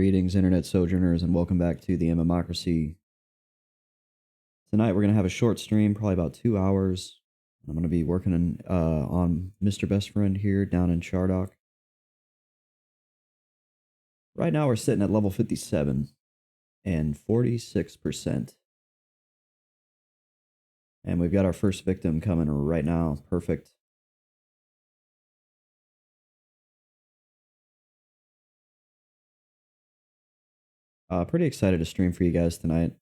Greetings, Internet Sojourners, and welcome back to the mmorpg. Tonight we're going to have a short stream, probably about 2 hours. I'm going to be working on Mr. Best Friend here down in Chardok. Right now we're sitting at level 57 and 46%. And we've got our first victim coming right now. Perfect. Pretty excited to stream for you guys tonight.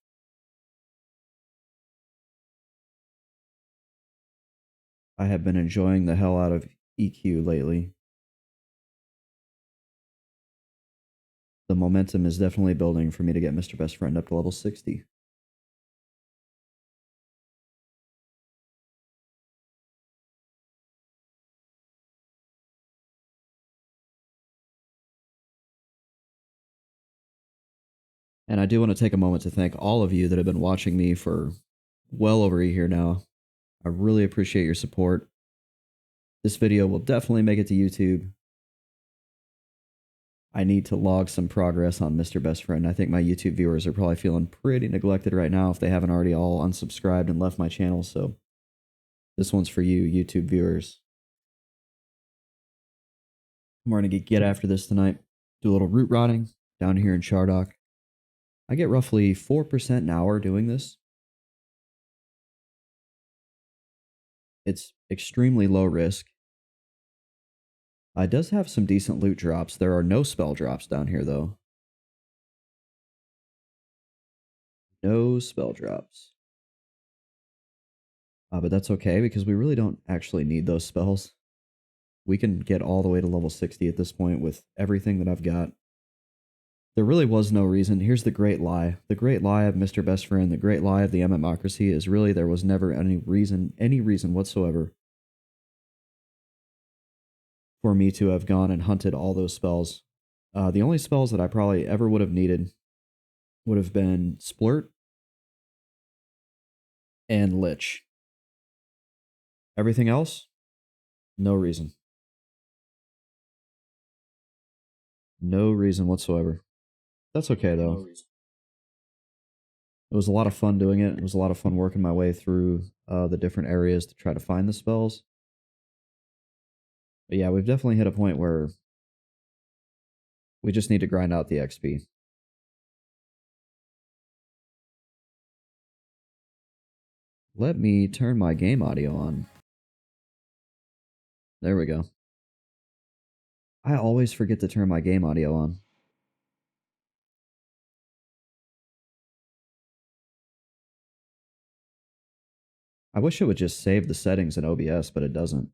I have been enjoying the hell out of EQ lately. The momentum is definitely building for me to get Mr. Best Friend up to level 60. And I do want to take a moment to thank all of you that have been watching me for well over a year now. I really appreciate your support. This video will definitely make it to YouTube. I need to log some progress on Mr. Best Friend. I think my YouTube viewers are probably feeling pretty neglected right now if they haven't already all unsubscribed and left my channel, so this one's for you, YouTube viewers. We're going to get after this tonight. Do a little root rotting down here in Chardok. I get roughly 4% an hour doing this. It's extremely low risk. It does have some decent loot drops. There are no spell drops down here, though. No spell drops. But that's okay, because we really don't actually need those spells. We can get all the way to level 60 at this point with everything that I've got. There really was no reason. Here's the great lie. The great lie of Mr. Best Friend, the great lie of the mmorpg is really there was never any reason whatsoever for me to have gone and hunted all those spells. The only spells that I probably ever would have needed would have been Splurt and Lich. Everything else, no reason. No reason whatsoever. That's okay, though. No, it was a lot of fun doing it. It was a lot of fun working my way through the different areas to try to find the spells. But yeah, we've definitely hit a point where we just need to grind out the XP. Let me turn my game audio on. There we go. I always forget to turn my game audio on. I wish it would just save the settings in OBS, but it doesn't.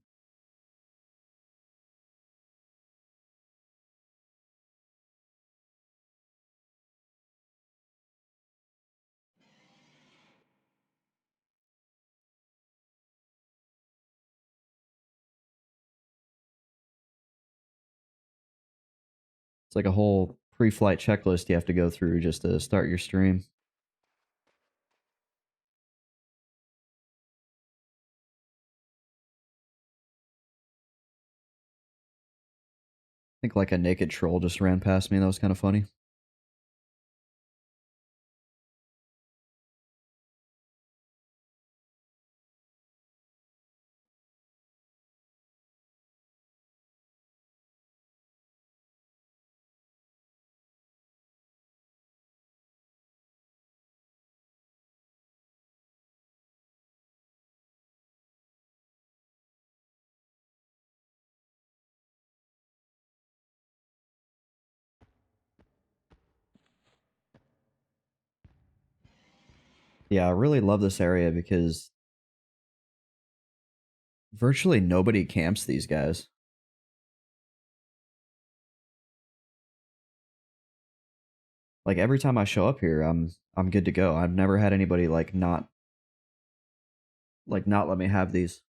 It's like a whole pre-flight checklist you have to go through just to start your stream. I think like a naked troll just ran past me. That was kind of funny. Yeah, I really love this area because virtually nobody camps these guys. Like every time I show up here, I'm good to go. I've never had anybody like not let me have these.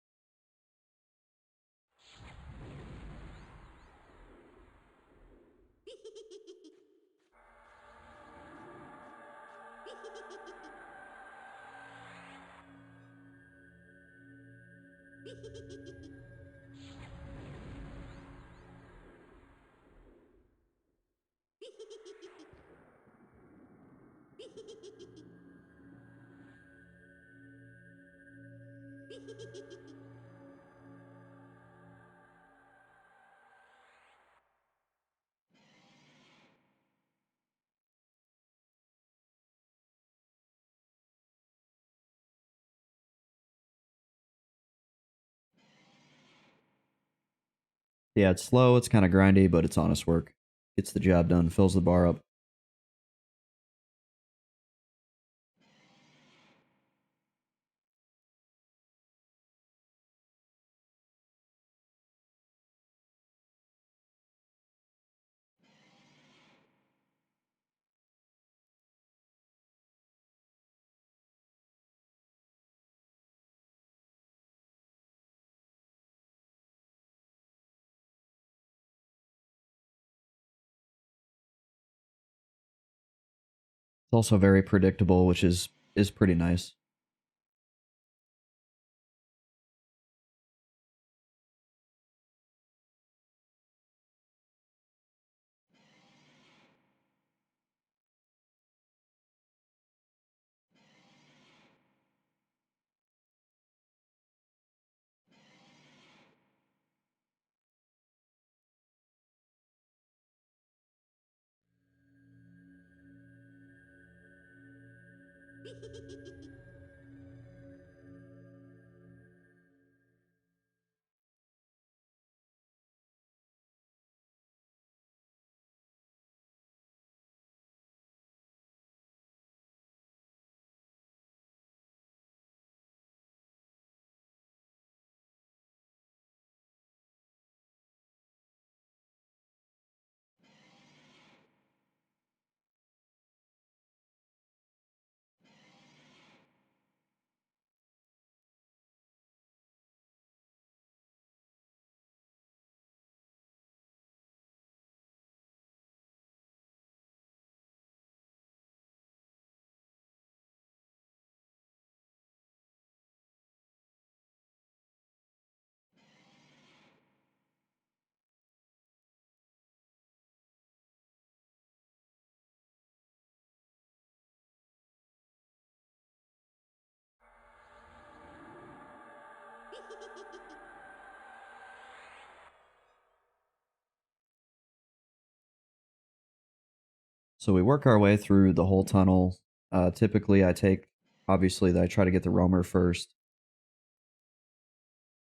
Yeah, it's slow, it's kind of grindy, but it's honest work. Gets the job done, fills the bar up. It's also very predictable, which is pretty nice. So we work our way through the whole tunnel. Typically, obviously, I try to get the roamer first.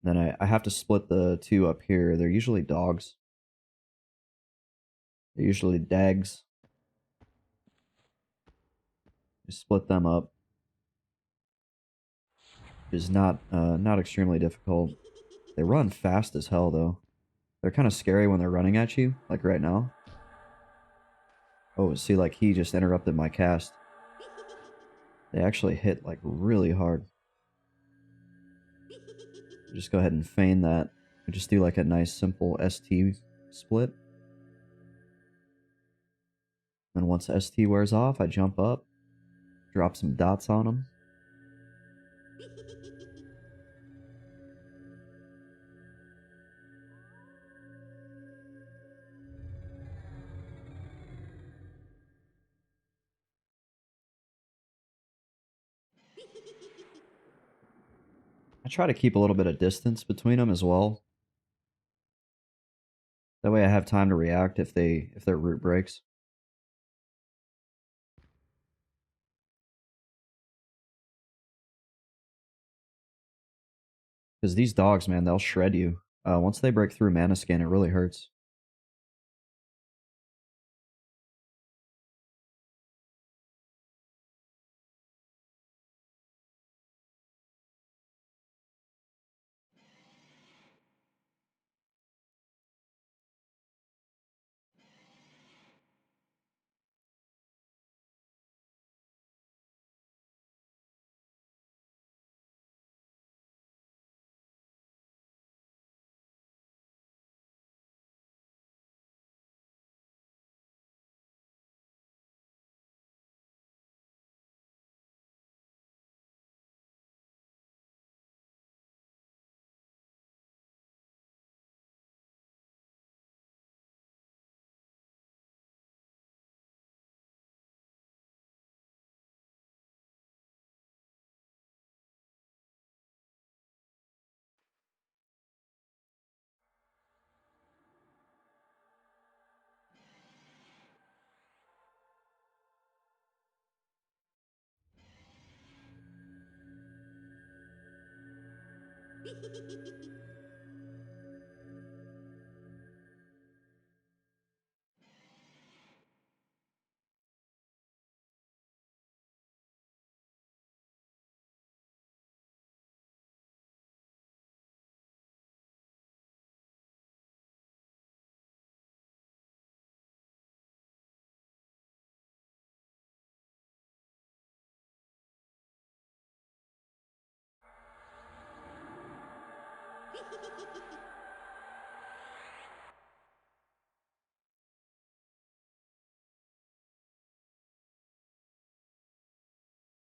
Then I have to split the two up here. They're usually dogs. They're usually dags. You split them up. Is not extremely difficult. They run fast as hell, though. They're kind of scary when they're running at you, like right now. Oh, see, like he just interrupted my cast. They actually hit like really hard. Just go ahead and feign that. I just do like a nice simple ST split. Then once ST wears off, I jump up, drop some dots on them. I try to keep a little bit of distance between them as well. That way I have time to react if their root breaks. Because these dogs, man, they'll shred you. Once they break through mana skin, it really hurts.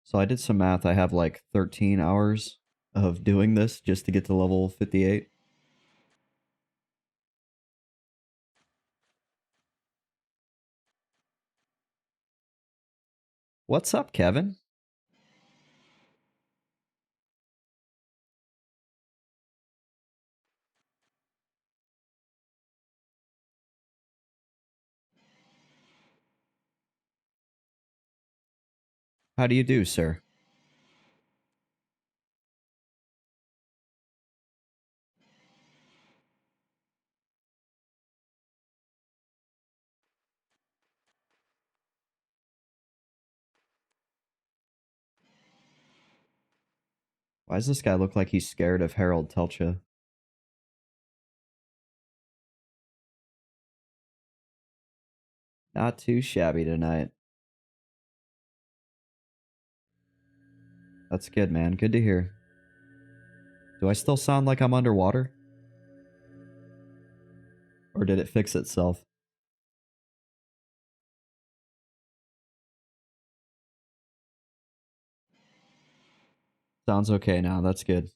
So I did some math. I have like 13 hours of doing this just to get to level 58. What's up, Kevin? How do you do, sir? Why does this guy look like he's scared of Harold Telcha? Not too shabby tonight. That's good, man. Good to hear. Do I still sound like I'm underwater? Or did it fix itself? Sounds okay now. That's good.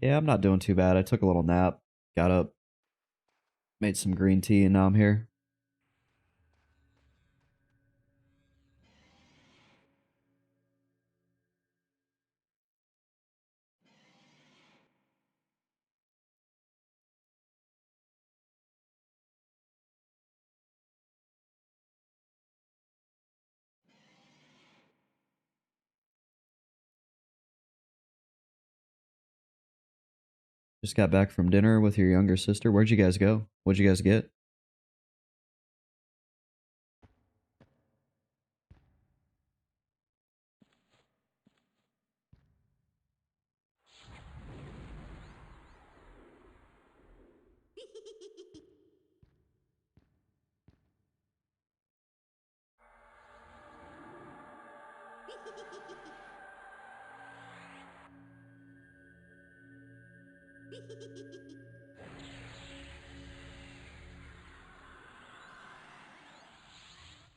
Yeah, I'm not doing too bad. I took a little nap, got up, made some green tea, and now I'm here. Just got back from dinner with your younger sister. Where'd you guys go? What'd you guys get?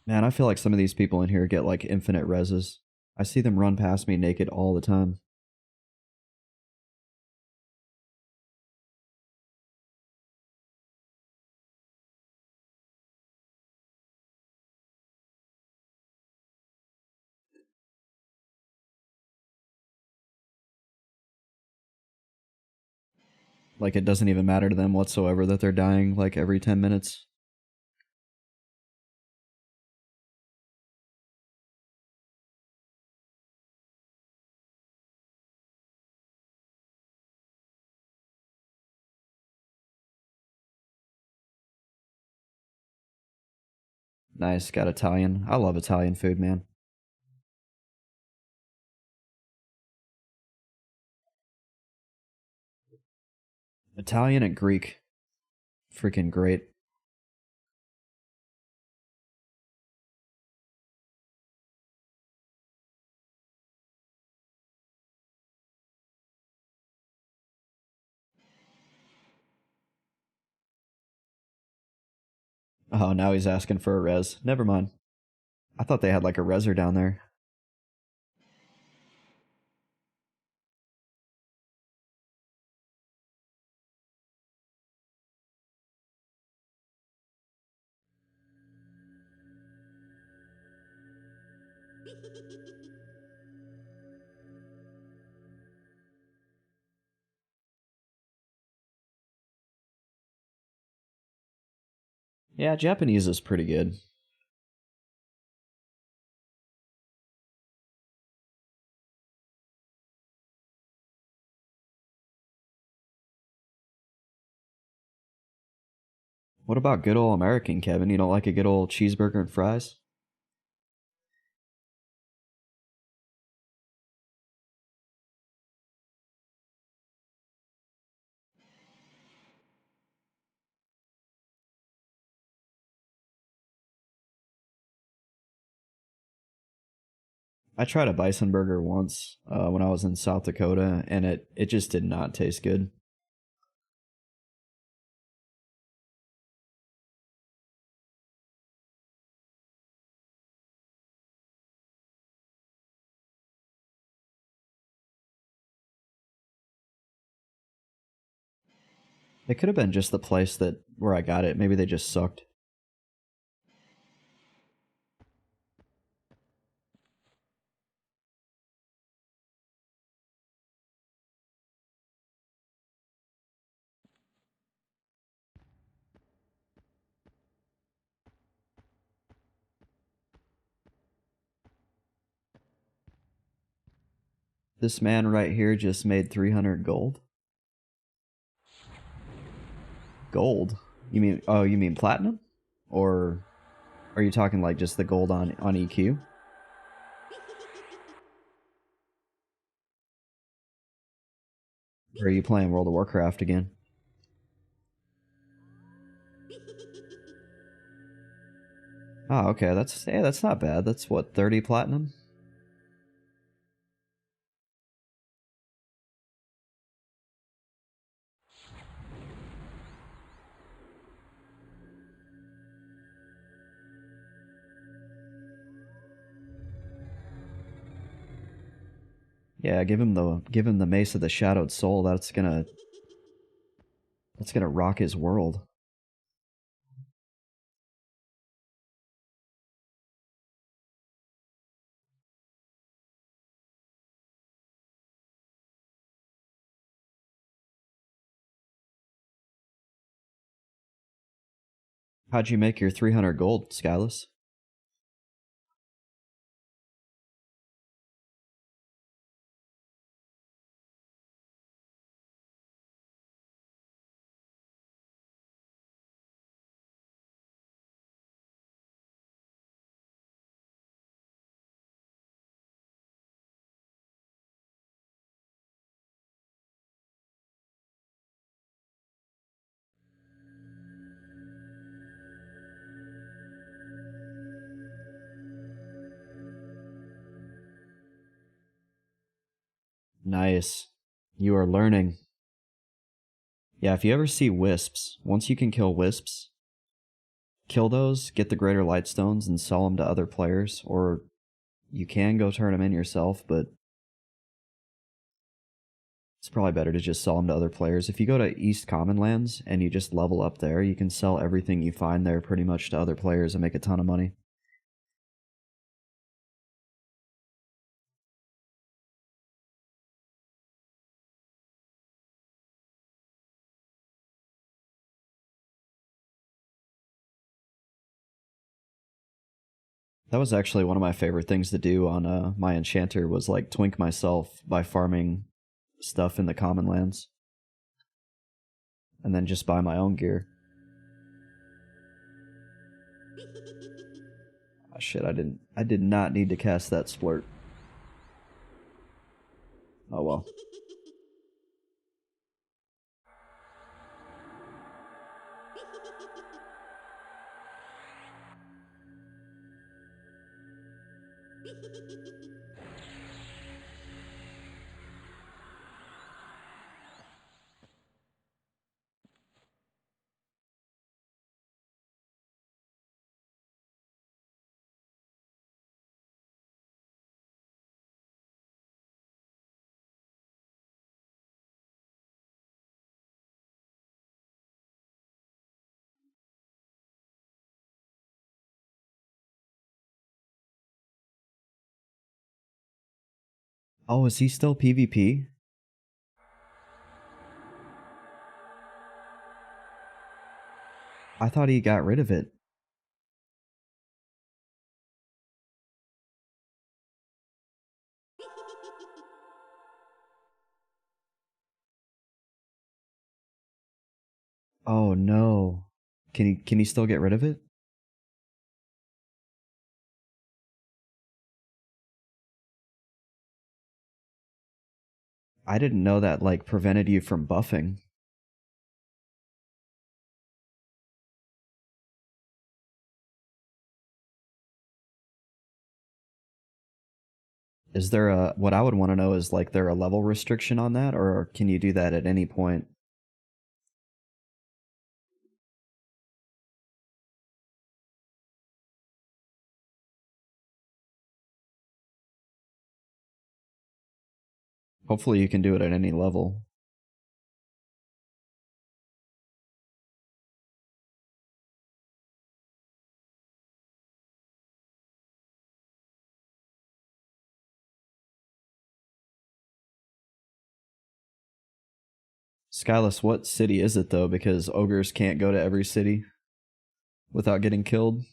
Man, I feel like some of these people in here get like infinite reses. I see them run past me naked all the time. Like it doesn't even matter to them whatsoever that they're dying like every 10 minutes. Nice, got Italian. I love Italian food, man. Italian and Greek. Freaking great. Oh, now he's asking for a res. Never mind. I thought they had like a reser down there. Yeah, Japanese is pretty good. What about good old American, Kevin? You don't like a good old cheeseburger and fries? I tried a bison burger once when I was in South Dakota, and it just did not taste good. It could have been just the place that where I got it. Maybe they just sucked. This man right here just made 300 gold. Gold? You mean, oh, you mean platinum? Or are you talking like just the gold on EQ? Or are you playing World of Warcraft again? Oh, okay. That's not bad. That's what, 30 platinum? Yeah, give him the Mace of the Shadowed Soul. That's gonna rock his world. How'd you make your 300 gold, Skyless? Nice. You are learning. Yeah, if you ever see wisps, once you can kill wisps, kill those, get the greater light stones, and sell them to other players, or you can go turn them in yourself, but it's probably better to just sell them to other players. If you go to East Common Lands and you just level up there, you can sell everything you find there pretty much to other players and make a ton of money. That was actually one of my favorite things to do on my enchanter was like twink myself by farming stuff in the common lands and then just buy my own gear. Oh, shit, I did not need to cast that splurt. Oh well. Oh, is he still PvP? I thought he got rid of it. Oh no. Can he still get rid of it? I didn't know that like prevented you from buffing. Is there a what I would want to know is like there a level restriction on that or can you do that at any point? Hopefully you can do it at any level. Skyless, what city is it though? Because ogres can't go to every city without getting killed.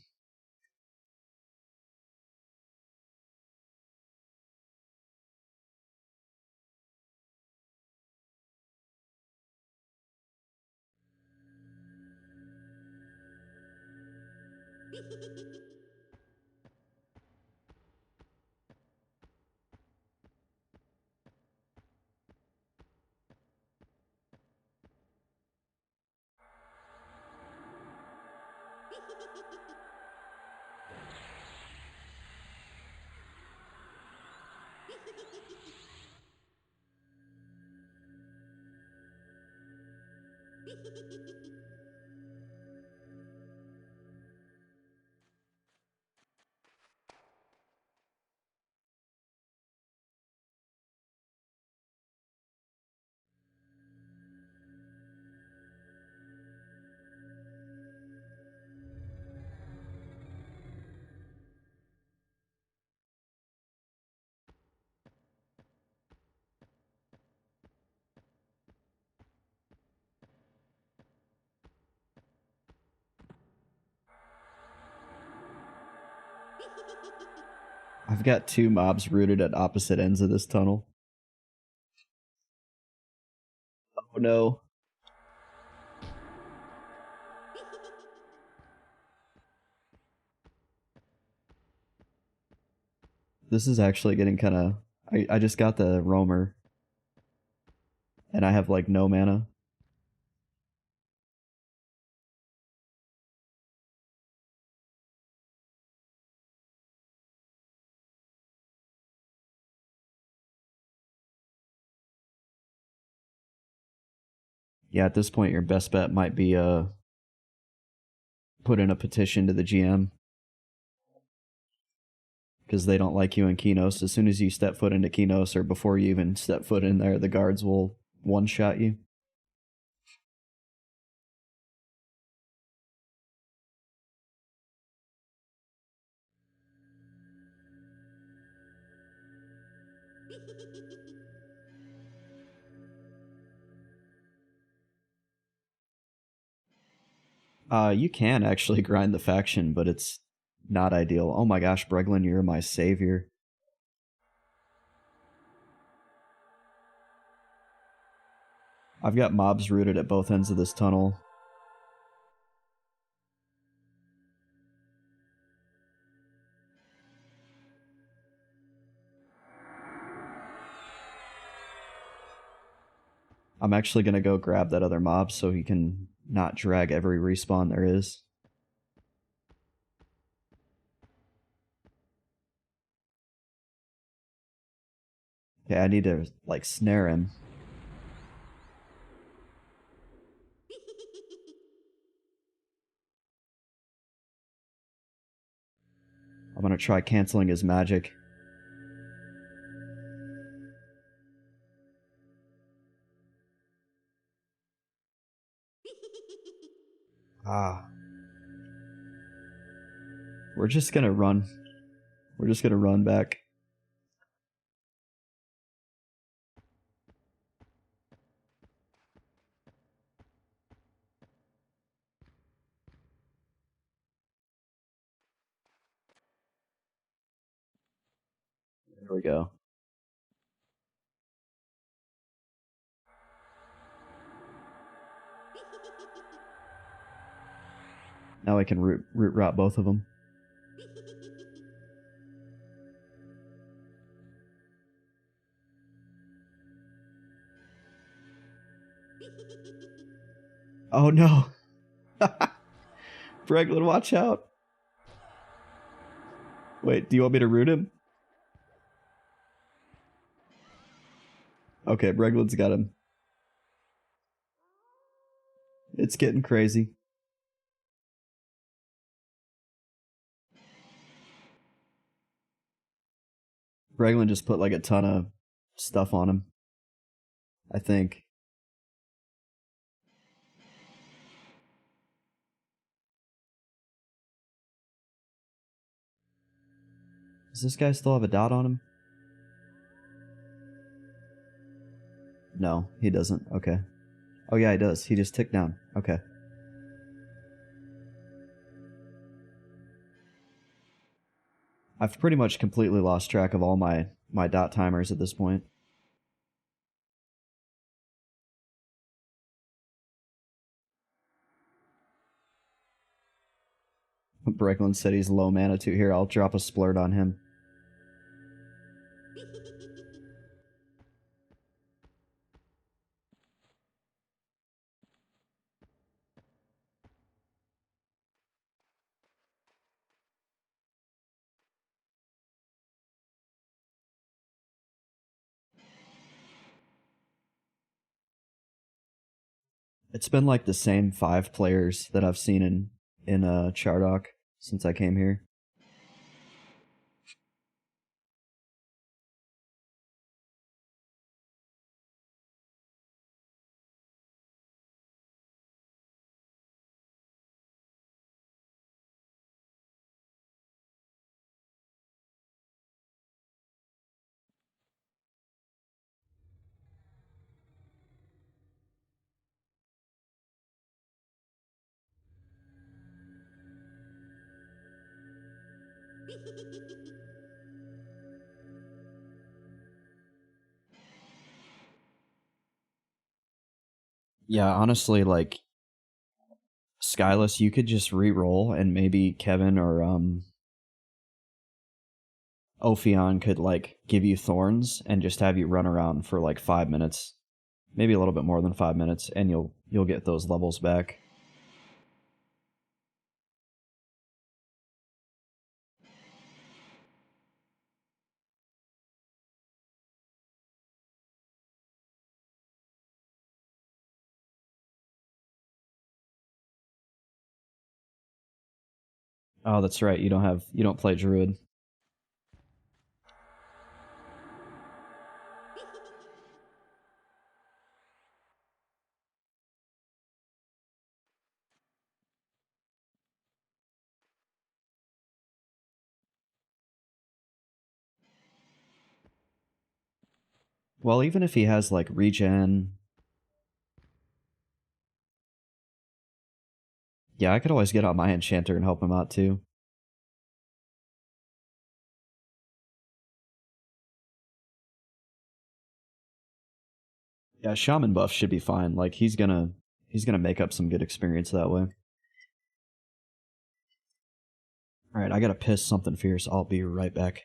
I've got two mobs rooted at opposite ends of this tunnel. Oh no. This is actually getting kind of... I just got the roamer. And I have like no mana. Yeah, at this point your best bet might be put in a petition to the GM. Because they don't like you in Kinos. As soon as you step foot into Kinos, or before you even step foot in there, the guards will one-shot you. You can actually grind the faction, but it's not ideal. Oh my gosh, Breglin, you're my savior. I've got mobs rooted at both ends of this tunnel. I'm actually going to go grab that other mob so he can not drag every respawn there is. Okay, I need to, like, snare him. I'm going to try canceling his magic. Ah. We're just going to run. We're just going to run back. There we go. Now I can root rot both of them. Oh no! Breglin, watch out! Wait, do you want me to root him? Okay, Breglin's got him. It's getting crazy. Breglin just put like a ton of stuff on him, I think. Does this guy still have a dot on him? No, he doesn't. Okay. Oh yeah, he does. He just ticked down. Okay. I've pretty much completely lost track of all my dot timers at this point. Breglin said he's low mana too. Here, I'll drop a splurt on him. It's been like the same 5 players that I've seen in Chardok since I came here. Yeah, honestly, like Skyless, you could just re-roll and maybe Kevin or Ophion could like give you thorns and just have you run around for like 5 minutes. Maybe a little bit more than 5 minutes, and you'll get those levels back. Oh, that's right. You don't play Druid. Well, even if he has like regen, yeah, I could always get out my enchanter and help him out too. Yeah, shaman buff should be fine. Like he's gonna make up some good experience that way. All right, I gotta piss something fierce. I'll be right back.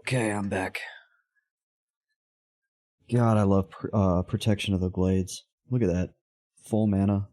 Okay, I'm back. God, I love Protection of the Glades. Look at that. Full mana.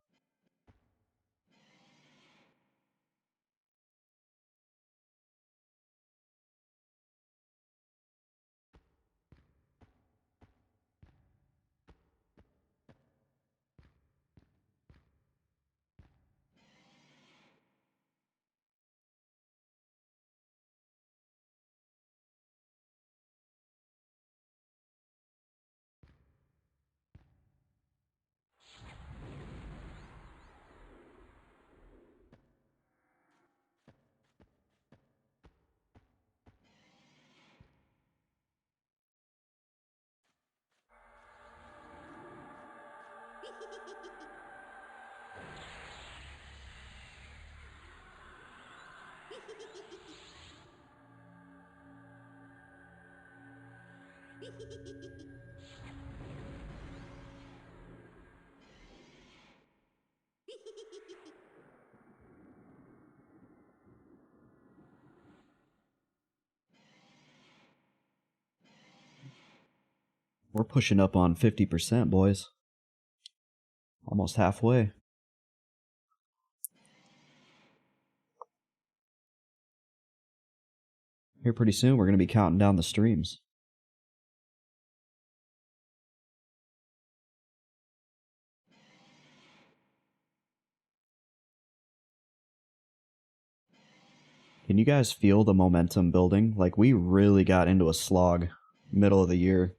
We're pushing up on 50%, boys. Almost halfway. Here pretty soon, we're going to be counting down the streams. Can you guys feel the momentum building? Like, we really got into a slog middle of the year.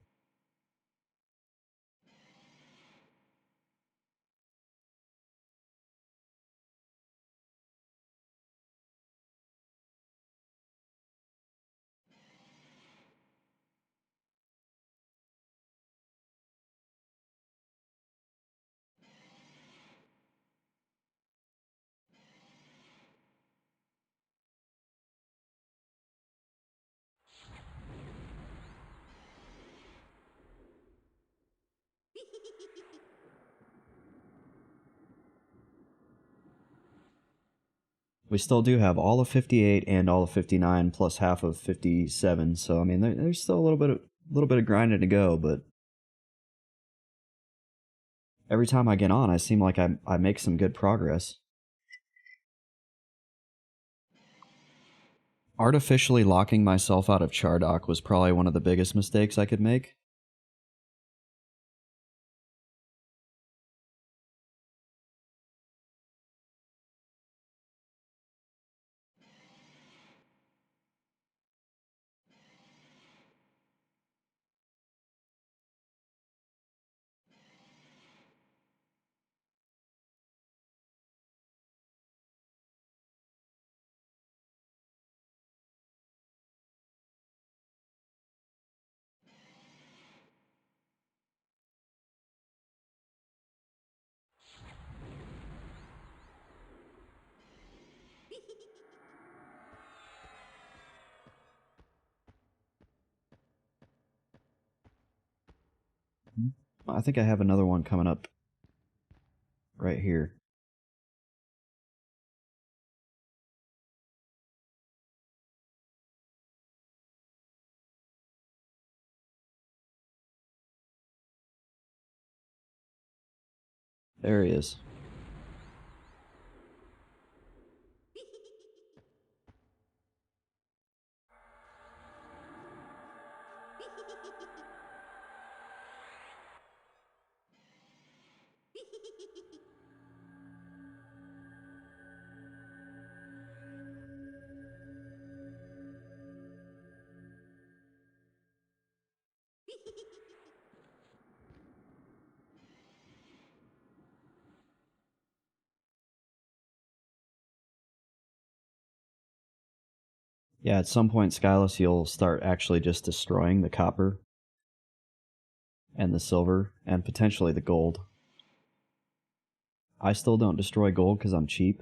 We still do have all of 58 and all of 59 plus half of 57. So I mean, there's still a little bit of grinding to go. But every time I get on, I seem like I make some good progress. Artificially locking myself out of Chardok was probably one of the biggest mistakes I could make. I think I have another one coming up right here. There he is. Yeah, at some point, Skyless, you'll start actually just destroying the copper and the silver and potentially the gold. I still don't destroy gold because I'm cheap.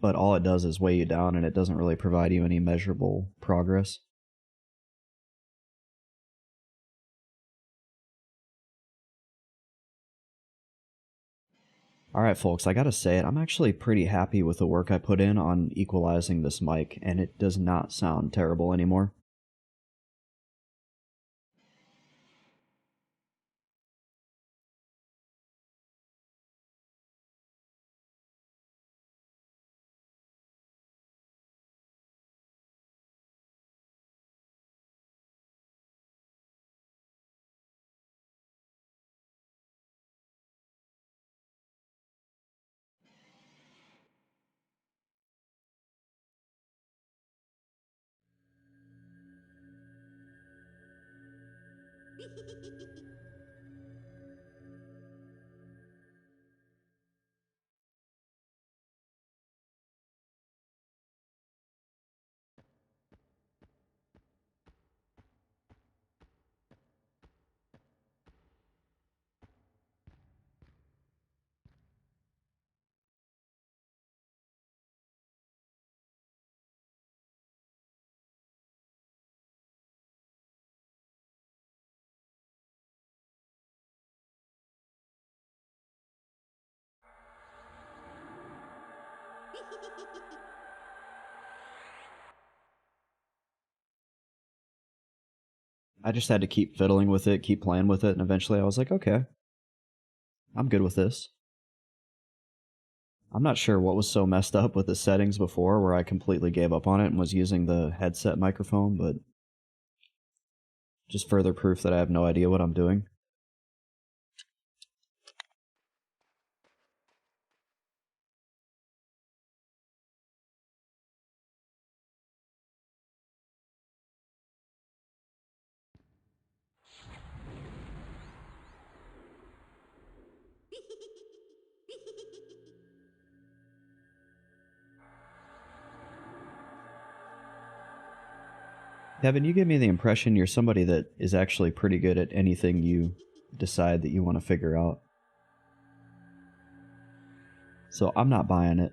but all it does is weigh you down, and it doesn't really provide you any measurable progress. Alright folks, I gotta say it, I'm actually pretty happy with the work I put in on equalizing this mic, and it does not sound terrible anymore. I just had to keep fiddling with it, keep playing with it, and eventually I was like, okay, I'm good with this. I'm not sure what was so messed up with the settings before where I completely gave up on it and was using the headset microphone, but just further proof that I have no idea what I'm doing. Kevin, you give me the impression you're somebody that is actually pretty good at anything you decide that you want to figure out. So I'm not buying it.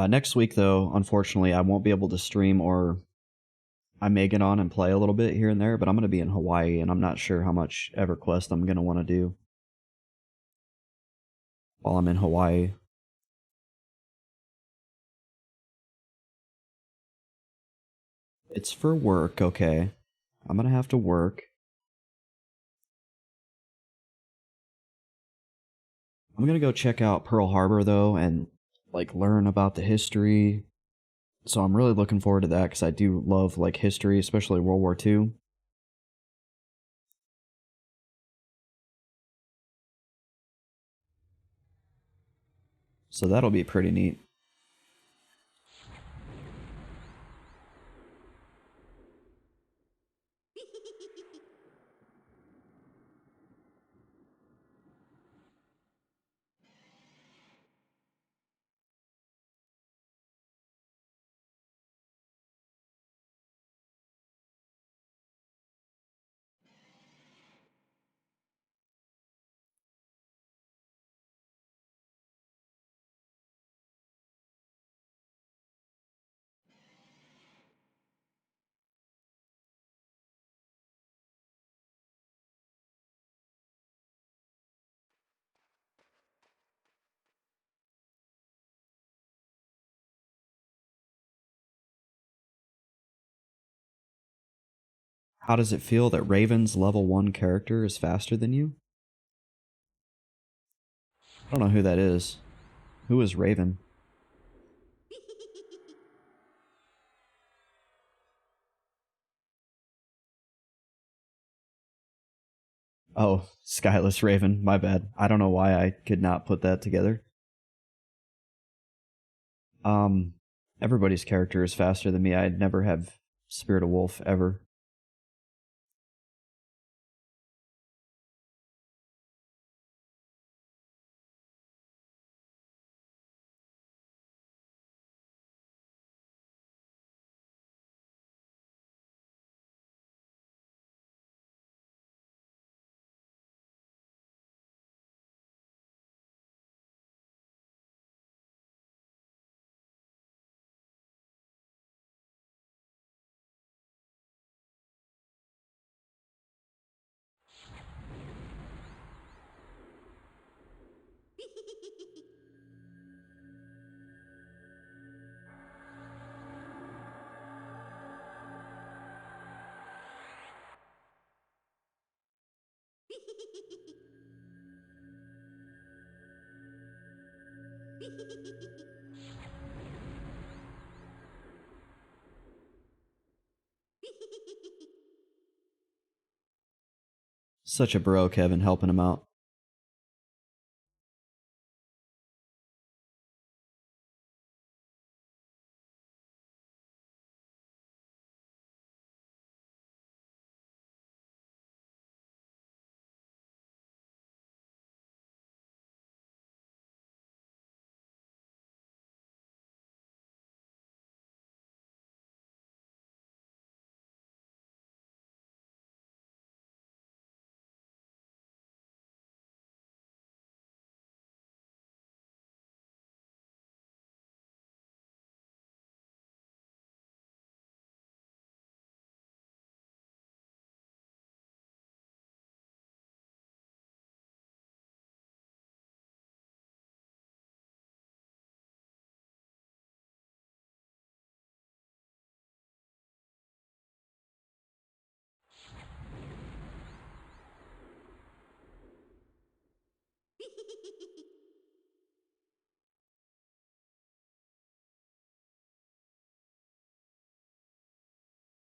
Next week, though, unfortunately, I won't be able to stream, or I may get on and play a little bit here and there, but I'm going to be in Hawaii, and I'm not sure how much EverQuest I'm going to want to do while I'm in Hawaii. It's for work, okay. I'm going to have to work. I'm going to go check out Pearl Harbor, though, and like learn about the history. So I'm really looking forward to that because I do love like history, especially World War II. So that'll be pretty neat. How does it feel that Raven's level 1 character is faster than you? I don't know who that is. Who is Raven? Oh, Skyless Raven. My bad. I don't know why I could not put that together. Everybody's character is faster than me. I'd never have Spirit of Wolf ever. Such a bro, Kevin, helping him out.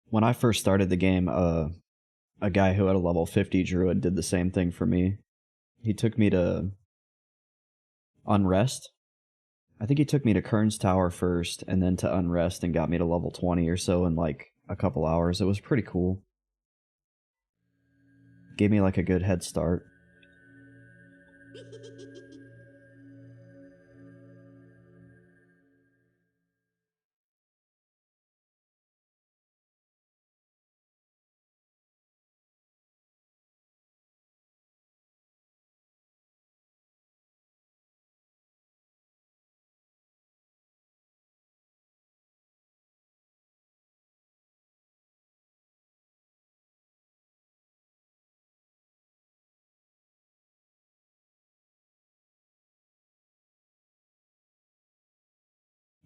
When I first started the game, a guy who had a level 50 druid did the same thing for me. He took me to Unrest. I think he took me to Kern's Tower first, and then to Unrest, and got me to level 20 or so in like a couple hours. It was pretty cool. Gave me like a good head start.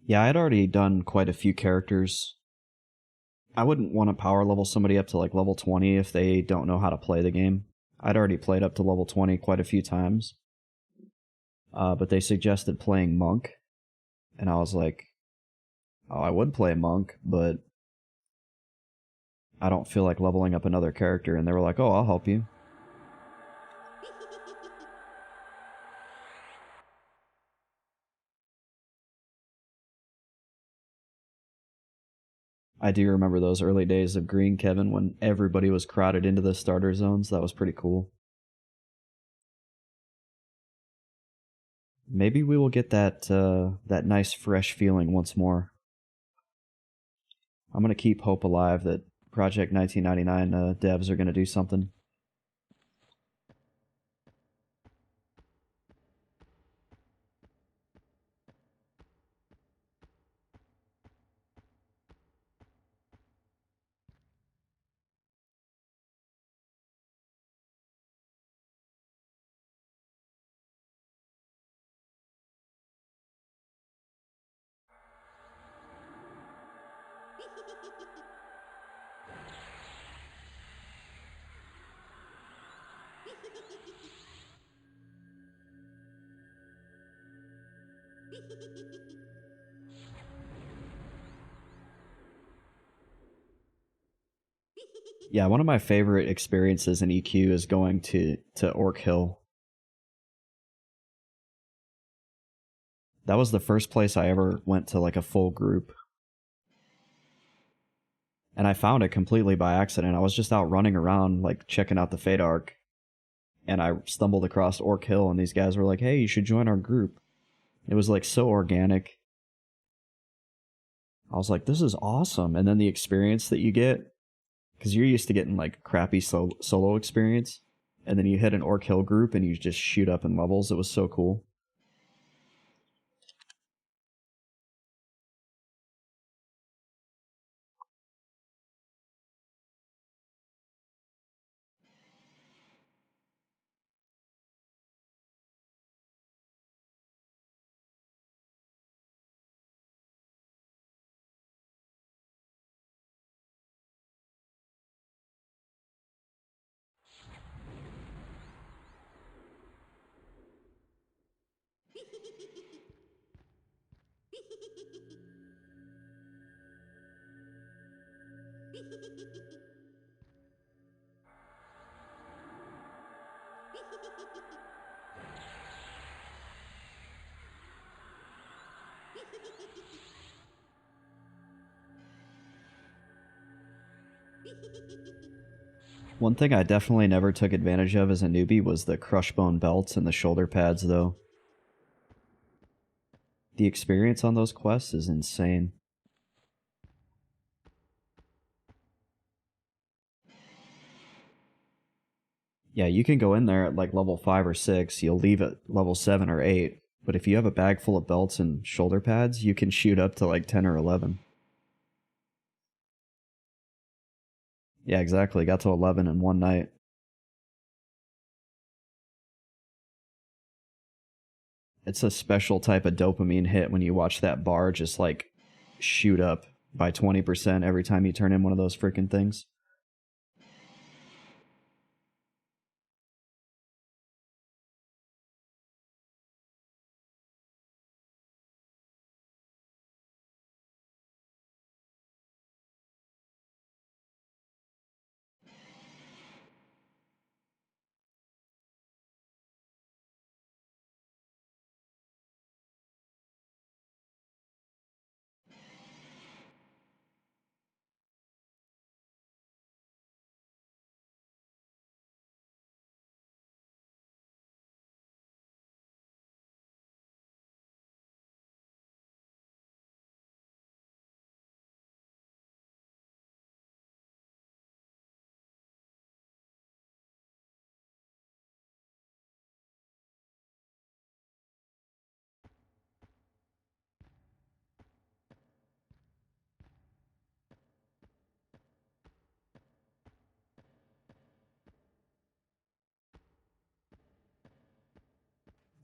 Yeah, I'd already done quite a few characters. I wouldn't want to power level somebody up to like level 20 if they don't know how to play the game. I'd already played up to level 20 quite a few times. But they suggested playing Monk, and I was like, oh, I would play Monk, but I don't feel like leveling up another character. And they were like, oh, I'll help you. I do remember those early days of Green, Kevin, when everybody was crowded into the starter zones. That was pretty cool. Maybe we will get that that nice fresh feeling once more. I'm gonna keep hope alive that Project 1999 devs are gonna do something. Yeah, one of my favorite experiences in EQ is going to Orc Hill. That was the first place I ever went to like a full group. And I found it completely by accident. I was just out running around, like, checking out the Fade Arc. And I stumbled across Orc Hill, and these guys were like, hey, you should join our group. It was, like, so organic. I was like, this is awesome. And then the experience that you get, because you're used to getting, like, crappy solo experience. And then you hit an Orc Hill group, and you just shoot up in levels. It was so cool. One thing I definitely never took advantage of as a newbie was the crushbone belts and the shoulder pads, though. The experience on those quests is insane. Yeah, you can go in there at like level 5 or 6, you'll leave at level 7 or 8, but if you have a bag full of belts and shoulder pads, you can shoot up to like 10 or 11. Yeah, exactly. Got to 11 in one night. It's a special type of dopamine hit when you watch that bar just like shoot up by 20% every time you turn in one of those freaking things.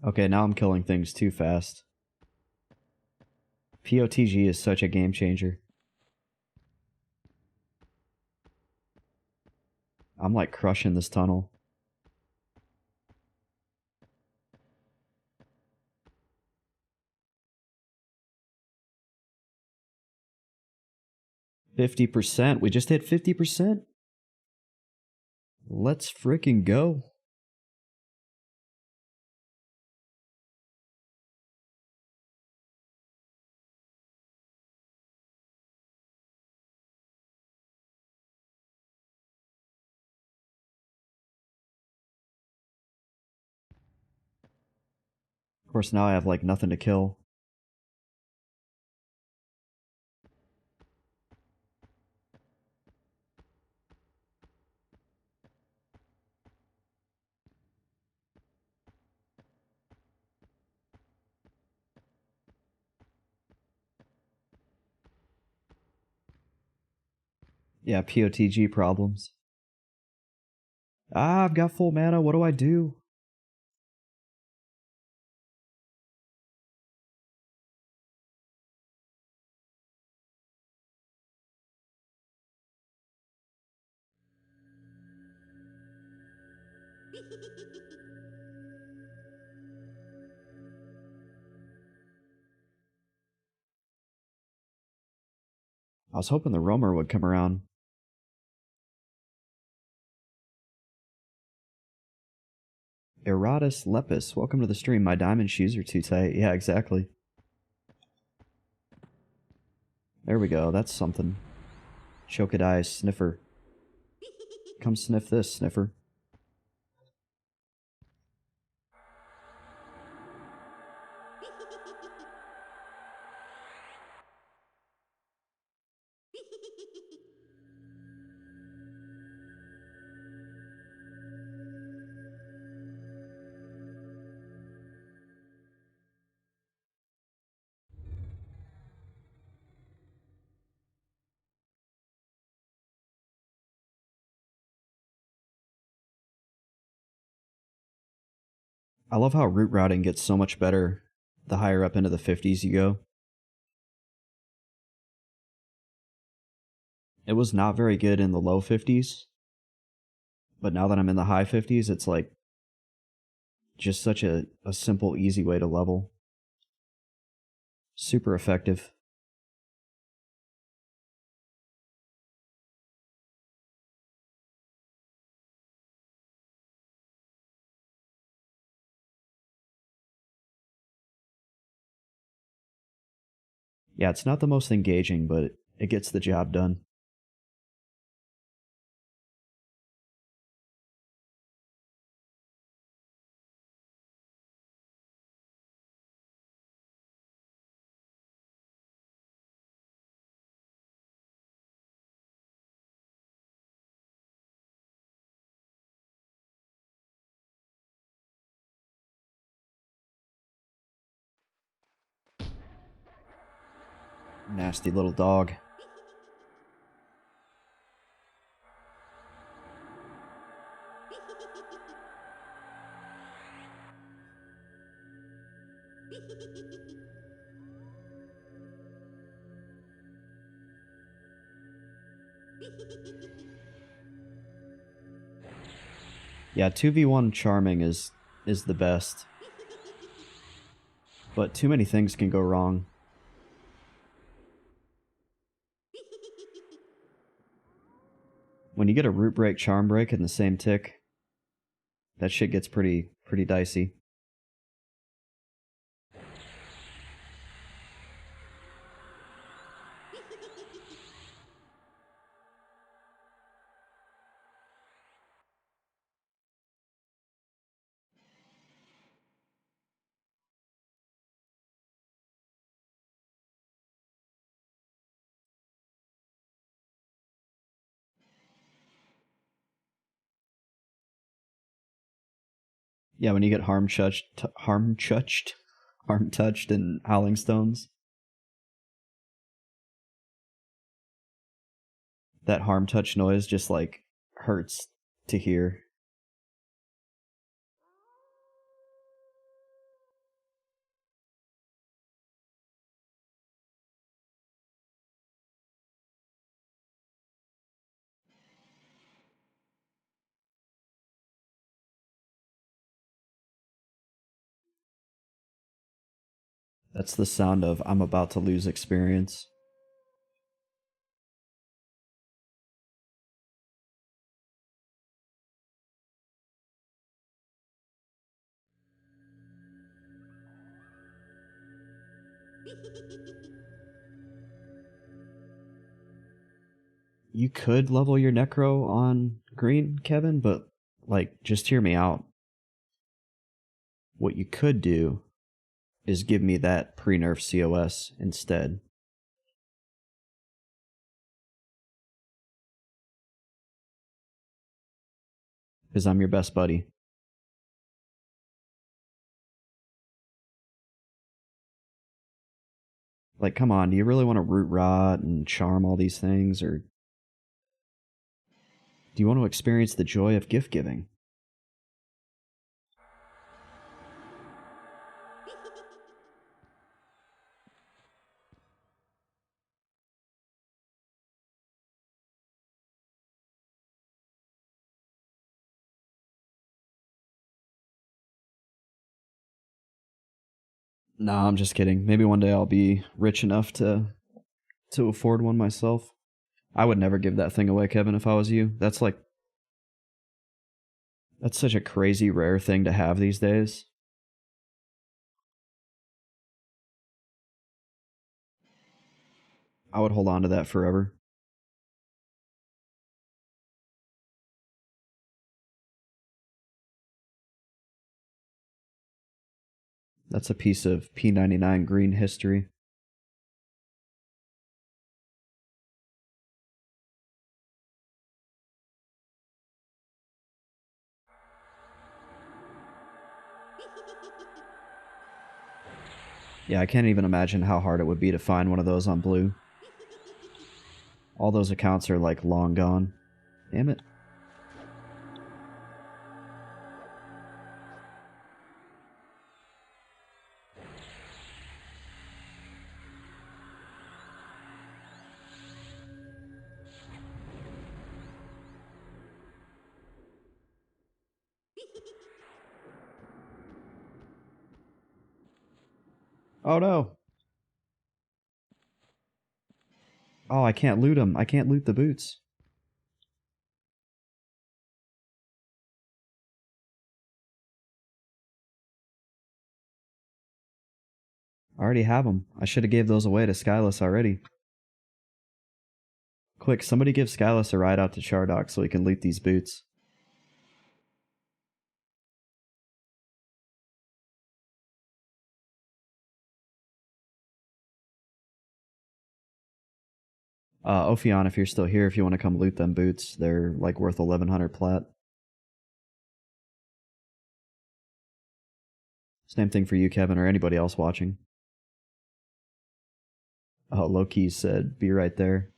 Okay, now I'm killing things too fast. POTG is such a game changer. I'm like crushing this tunnel. %. We just hit 50%. Let's freaking go. Of course, now I have like nothing to kill. Yeah, POTG problems. Ah, I've got full mana. What do I do? I was hoping the roamer would come around. Eratus Lepus, welcome to the stream. My diamond shoes are too tight. Yeah, exactly. There we go. That's something. Chocodile sniffer. Come sniff this, sniffer. I love how route routing gets so much better the higher up into the 50s you go. It was not very good in the low 50s, but now that I'm in the high 50s, it's like just such a simple, easy way to level. Super effective. Yeah, it's not the most engaging, but it gets the job done. Nasty little dog. Yeah, 2v1 charming is the best. But too many things can go wrong. When you get a root break, charm break in the same tick, that shit gets pretty dicey. Yeah, when you get harm touched in Howling Stones. That harm touch noise just like hurts to hear. That's the sound of I'm about to lose experience. You could level your Necro on green, Kevin, but like, just hear me out. What you could do is give me that pre-nerf COS instead. Because I'm your best buddy. Like, come on, do you really want to root rot and charm all these things, or do you want to experience the joy of gift giving? Nah, I'm just kidding. Maybe one day I'll be rich enough to afford one myself. I would never give that thing away, Kevin, if I was you. That's such a crazy rare thing to have these days. I would hold on to that forever. That's a piece of P99 green history. Yeah, I can't even imagine how hard it would be to find one of those on blue. All those accounts are like long gone. Damn it. Oh no. Oh, I can't loot them. I can't loot the boots. I already have them. I should have gave those away to Skyless already. Quick, somebody give Skyless a ride out to Chardok so he can loot these boots. Ophion, if you're still here, if you want to come loot them boots, they're like worth 1100 plat. Same thing for you, Kevin, or anybody else watching. Oh, Loki said, be right there.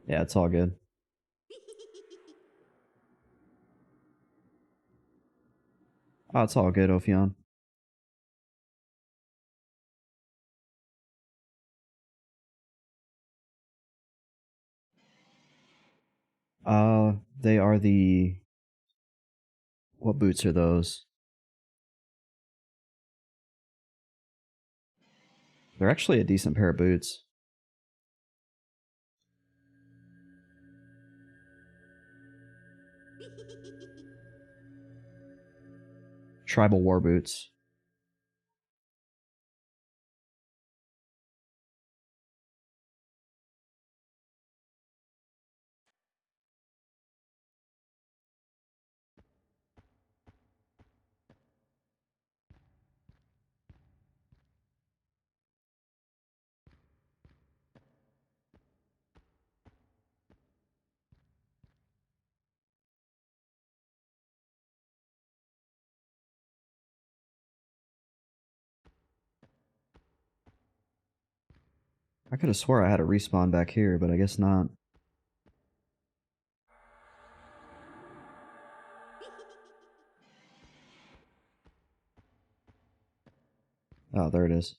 Yeah, it's all good. Oh, it's all good, Ophion. They are the... What boots are those? They're actually a decent pair of boots. Tribal war boots. I could have swore I had a respawn back here, but I guess not. Oh, there it is.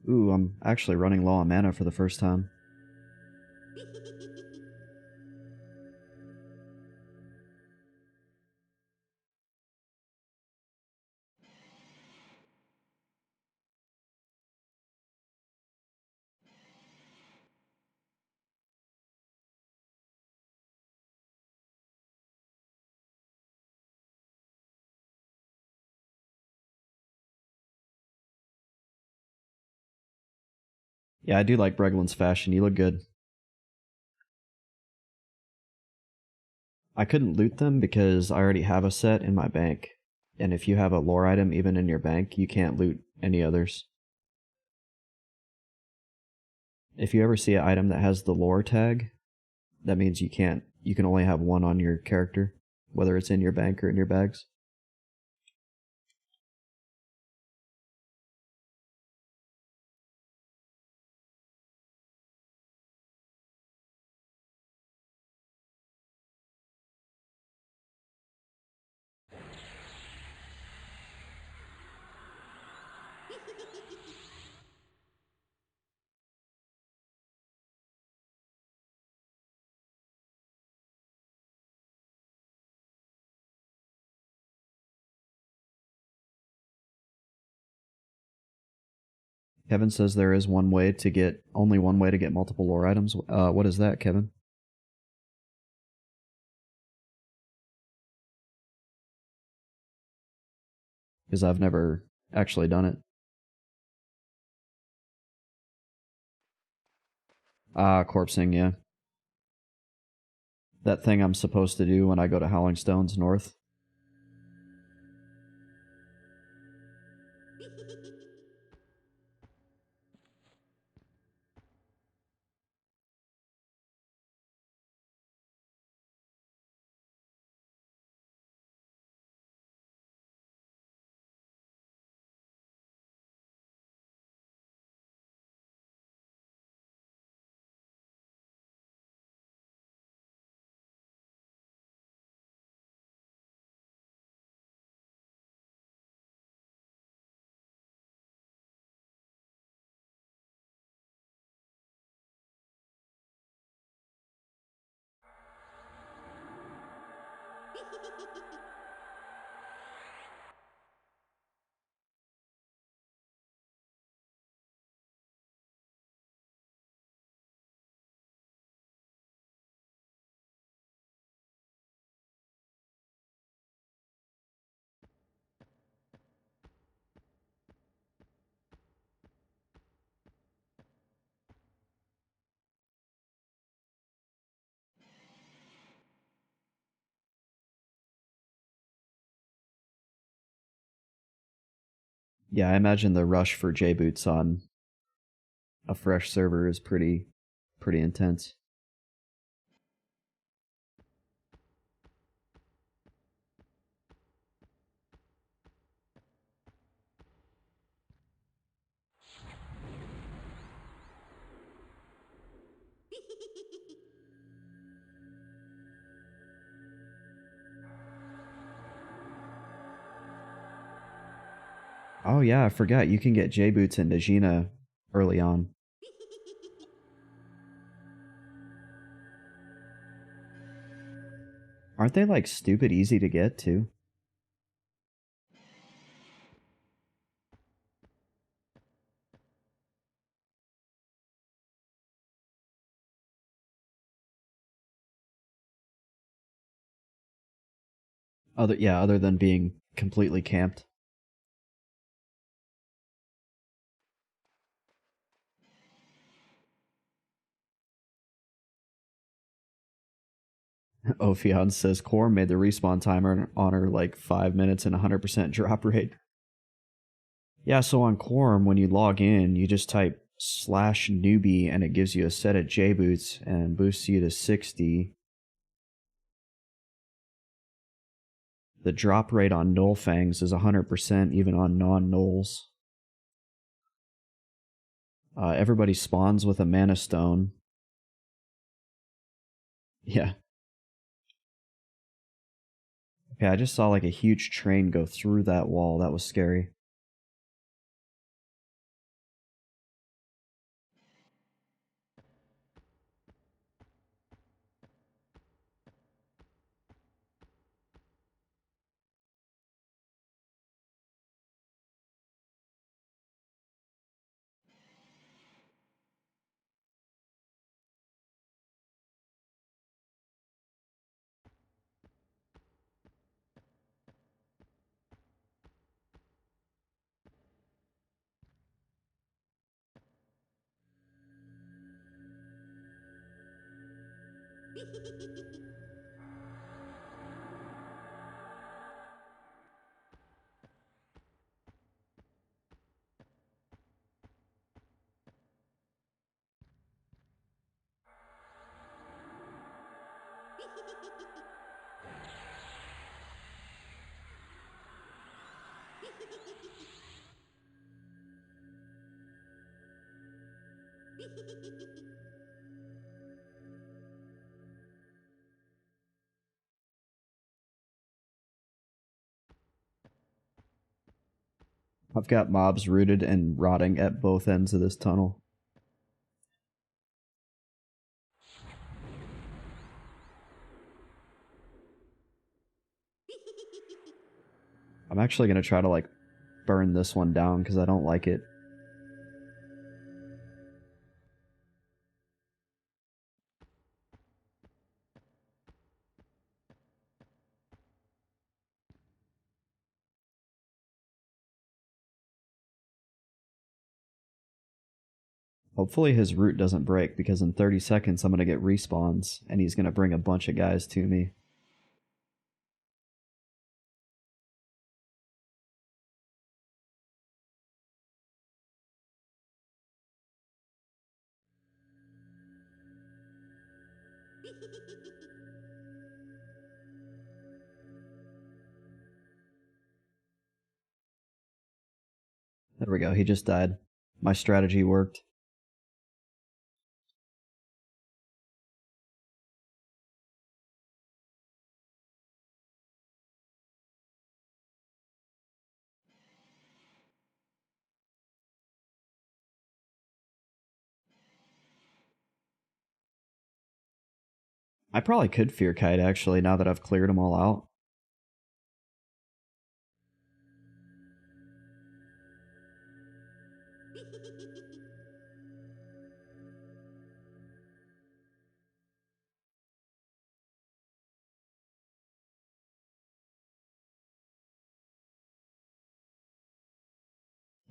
Ooh, I'm actually running low on mana for the first time. Yeah, I do like Breglin's fashion. You look good. I couldn't loot them because I already have a set in my bank. And if you have a lore item even in your bank, you can't loot any others. If you ever see an item that has the lore tag, that means you can only have one on your character, whether it's in your bank or in your bags. Kevin says there is one way to get, only one way to get multiple lore items. What is that, Kevin? Because I've never actually done it. Corpsing, yeah. That thing I'm supposed to do when I go to Howling Stones North. Yeah, I imagine the rush for J-boots on a fresh server is pretty intense. Oh yeah, I forgot you can get J-boots in Najina early on. Aren't they like stupid easy to get too? Other than being completely camped. Ophion says Core made the respawn timer on her like 5 minutes and 100% drop rate. Yeah, so on Quorum, when you log in, you just type /newbie and it gives you a set of J-boots and boosts you to 60. The drop rate on Null Fangs is 100% even on non-nulls. Everybody spawns with a mana stone. Yeah. Okay, I just saw like a huge train go through that wall. That was scary. I've got mobs rooted and rotting at both ends of this tunnel. I'm actually going to try to like burn this one down because I don't like it. Hopefully his root doesn't break, because in 30 seconds I'm going to get respawns, and he's going to bring a bunch of guys to me. There we go, he just died. My strategy worked. I probably could Fear Kite, actually, now that I've cleared them all out.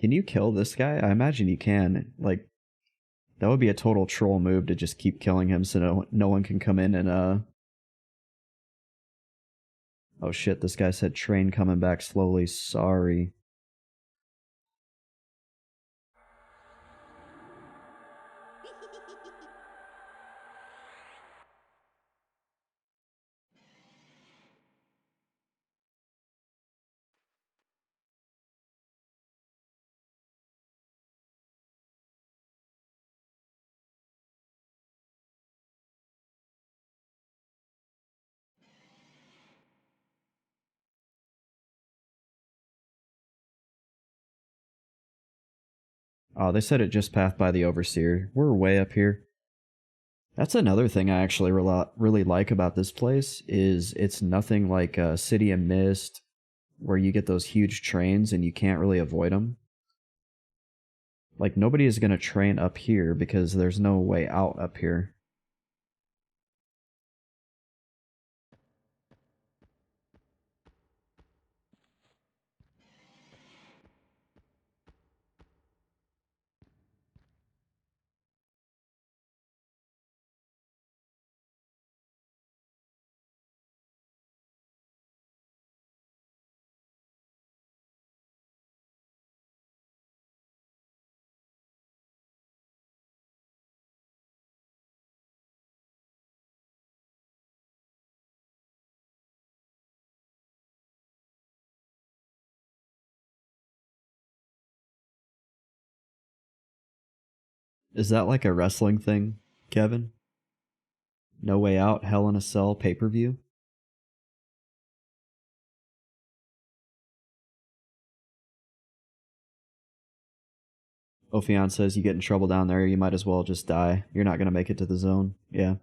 Can you kill this guy? I imagine you can. Like, that would be a total troll move to just keep killing him so no one can come in and, Oh shit, this guy said train coming back slowly. Sorry. Oh, they said it just passed by the Overseer. We're way up here. That's another thing I actually really like about this place, is it's nothing like City of Mist, where you get those huge trains and you can't really avoid them. Like, nobody is going to train up here because there's no way out up here. Is that like a wrestling thing, Kevin? No Way Out, Hell in a Cell, pay-per-view? Ophion says you get in trouble down there, you might as well just die. You're not going to make it to the zone. Yeah.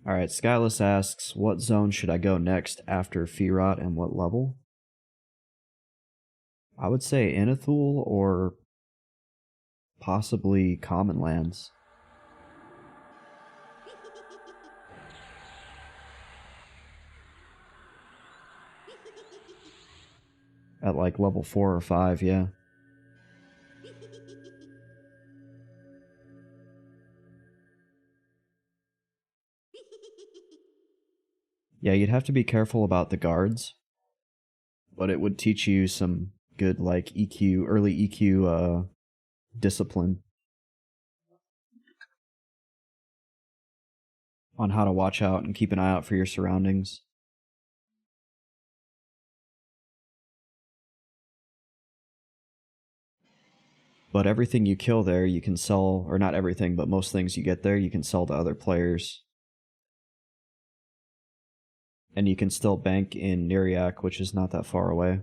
Alright, Skyless asks, what zone should I go next after Firot and what level? I would say Inithul or possibly Common Lands. At like level 4 or 5, yeah. Yeah, you'd have to be careful about the guards, but it would teach you some good like EQ, early EQ discipline on how to watch out and keep an eye out for your surroundings. But everything you kill there, you can sell, or not everything, but most things you get there, you can sell to other players. And you can still bank in Neriak, which is not that far away.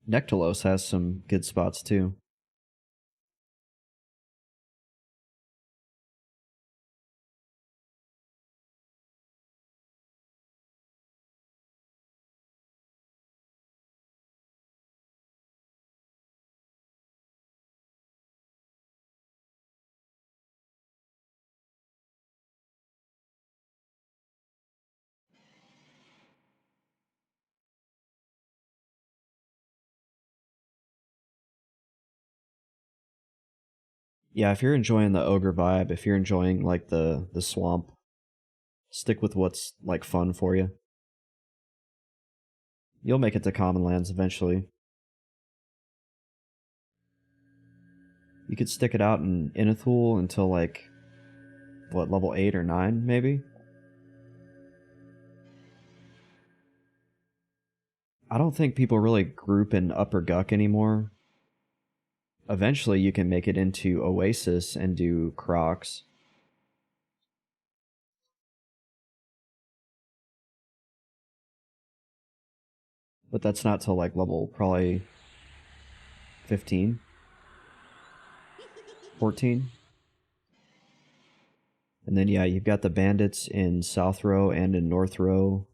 Nectalos has some good spots too. Yeah, if you're enjoying the ogre vibe, if you're enjoying like the swamp, stick with what's like fun for you. You'll make it to common lands eventually. You could stick it out in Inithul until like what, level 8 or 9 maybe? I don't think people really group in Upper Guck anymore. Eventually you can make it into Oasis and do Crocs. But that's not till like level probably 15, 14. And then yeah, you've got the bandits in South Row and in North Row.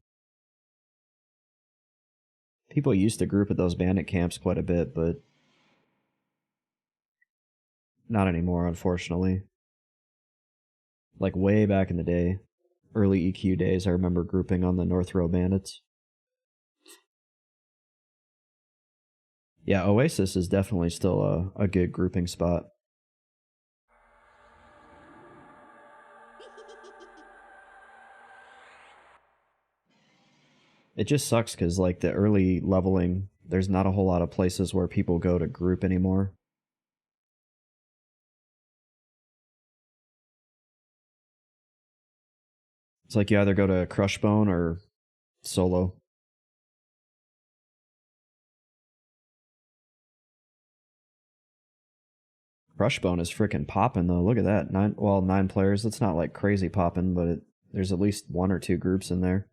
People used to group at those bandit camps quite a bit, but not anymore, unfortunately. Like way back in the day, early EQ days, I remember grouping on the North Row bandits. Yeah, Oasis is definitely still a good grouping spot. It just sucks because, like, the early leveling, there's not a whole lot of places where people go to group anymore. It's like you either go to Crushbone or solo. Crushbone is freaking popping though. Look at that. 9 players. It's not like crazy popping, but there's at least 1 or 2 groups in there.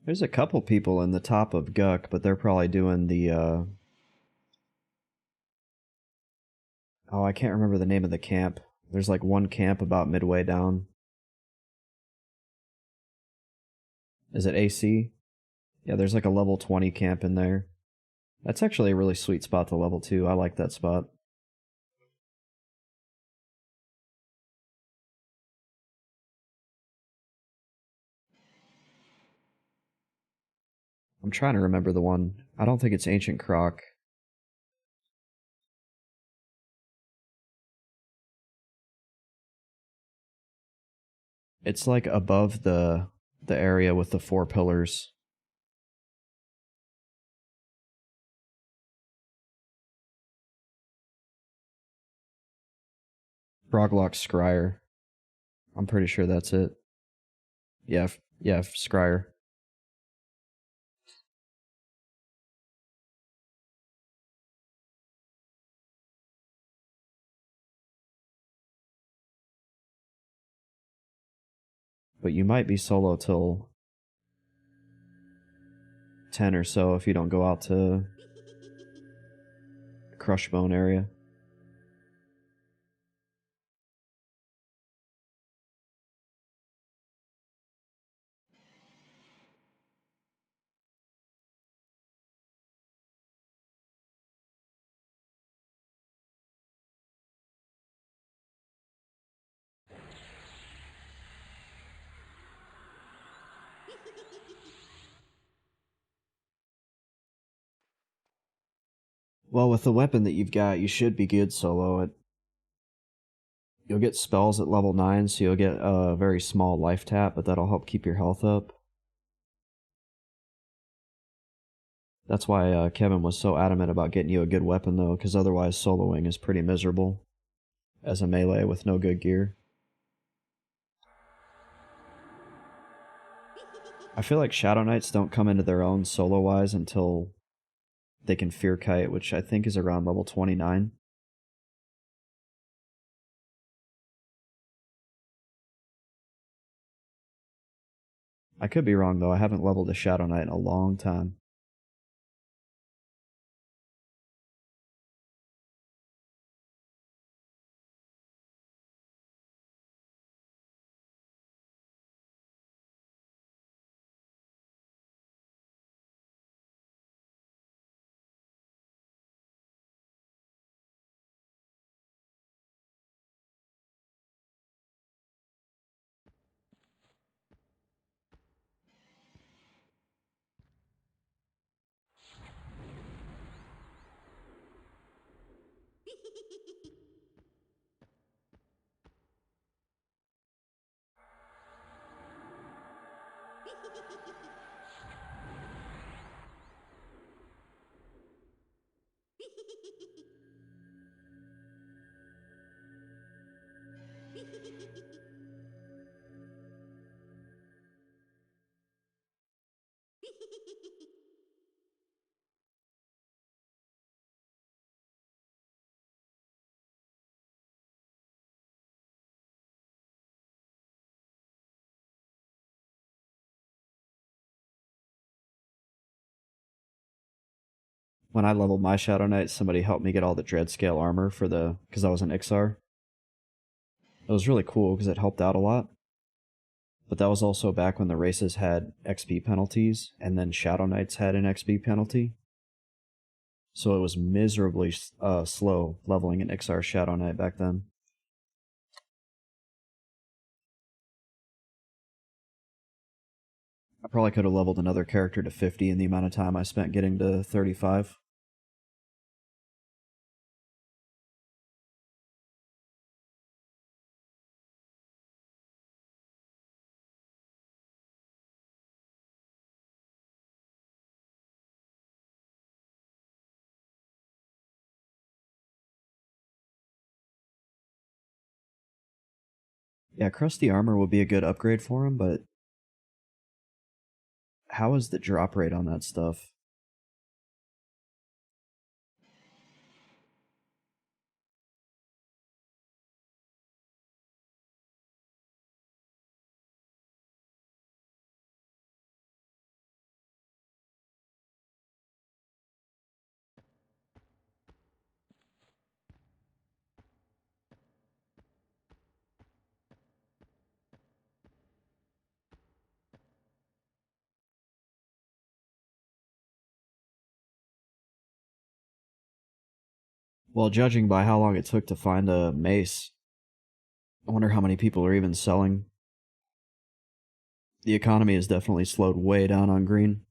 There's a couple people in the top of Guck, but they're probably doing the oh, I can't remember the name of the camp. There's like one camp about midway down. Is it AC? Yeah, there's like a level 20 camp in there. That's actually a really sweet spot to level 2. I like that spot. I'm trying to remember the one. I don't think it's Ancient Croc. It's like above the area with the 4 pillars. Broglock Scryer. I'm pretty sure that's it. Yeah, yeah, Scryer. But you might be solo till 10 or so if you don't go out to Crushbone area. Well, with the weapon that you've got, you should be good solo. You'll get spells at level 9, so you'll get a very small life tap, but that'll help keep your health up. That's why Kevin was so adamant about getting you a good weapon, though, because otherwise soloing is pretty miserable as a melee with no good gear. I feel like Shadow Knights don't come into their own solo-wise until they can Fear Kite, which I think is around level 29. I could be wrong, though. I haven't leveled a Shadow Knight in a long time. When I leveled my Shadow Knight, somebody helped me get all the Dreadscale armor for because I was an Ixar. It was really cool because it helped out a lot. But that was also back when the races had XP penalties, and then Shadow Knights had an XP penalty. So it was miserably slow leveling an Ixar Shadow Knight back then. I probably could have leveled another character to 50 in the amount of time I spent getting to 35. Yeah, Crusty Armor would be a good upgrade for him, but how is the drop rate on that stuff? Well, judging by how long it took to find a mace, I wonder how many people are even selling. The economy has definitely slowed way down on green.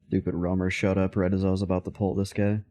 Stupid roamer showed up right as I was about to pull this guy.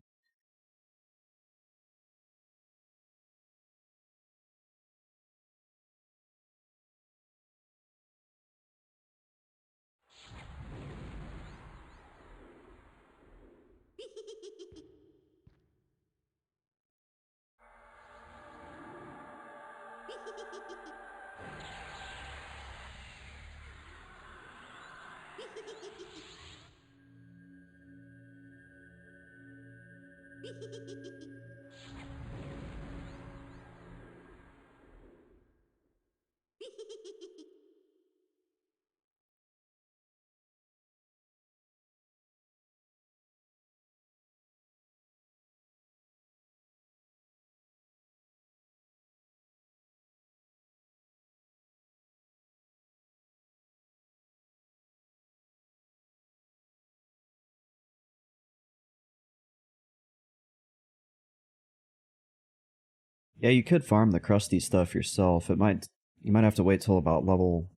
Yeah, you could farm the crusty stuff yourself. You might have to wait till about level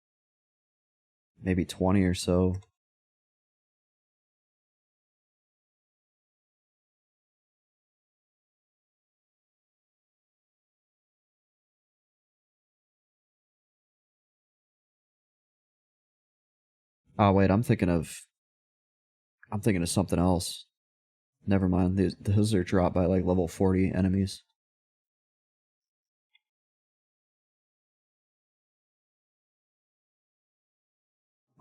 maybe 20 or so. Oh wait, I'm thinking of something else. Never mind. Those are dropped by like level 40 enemies.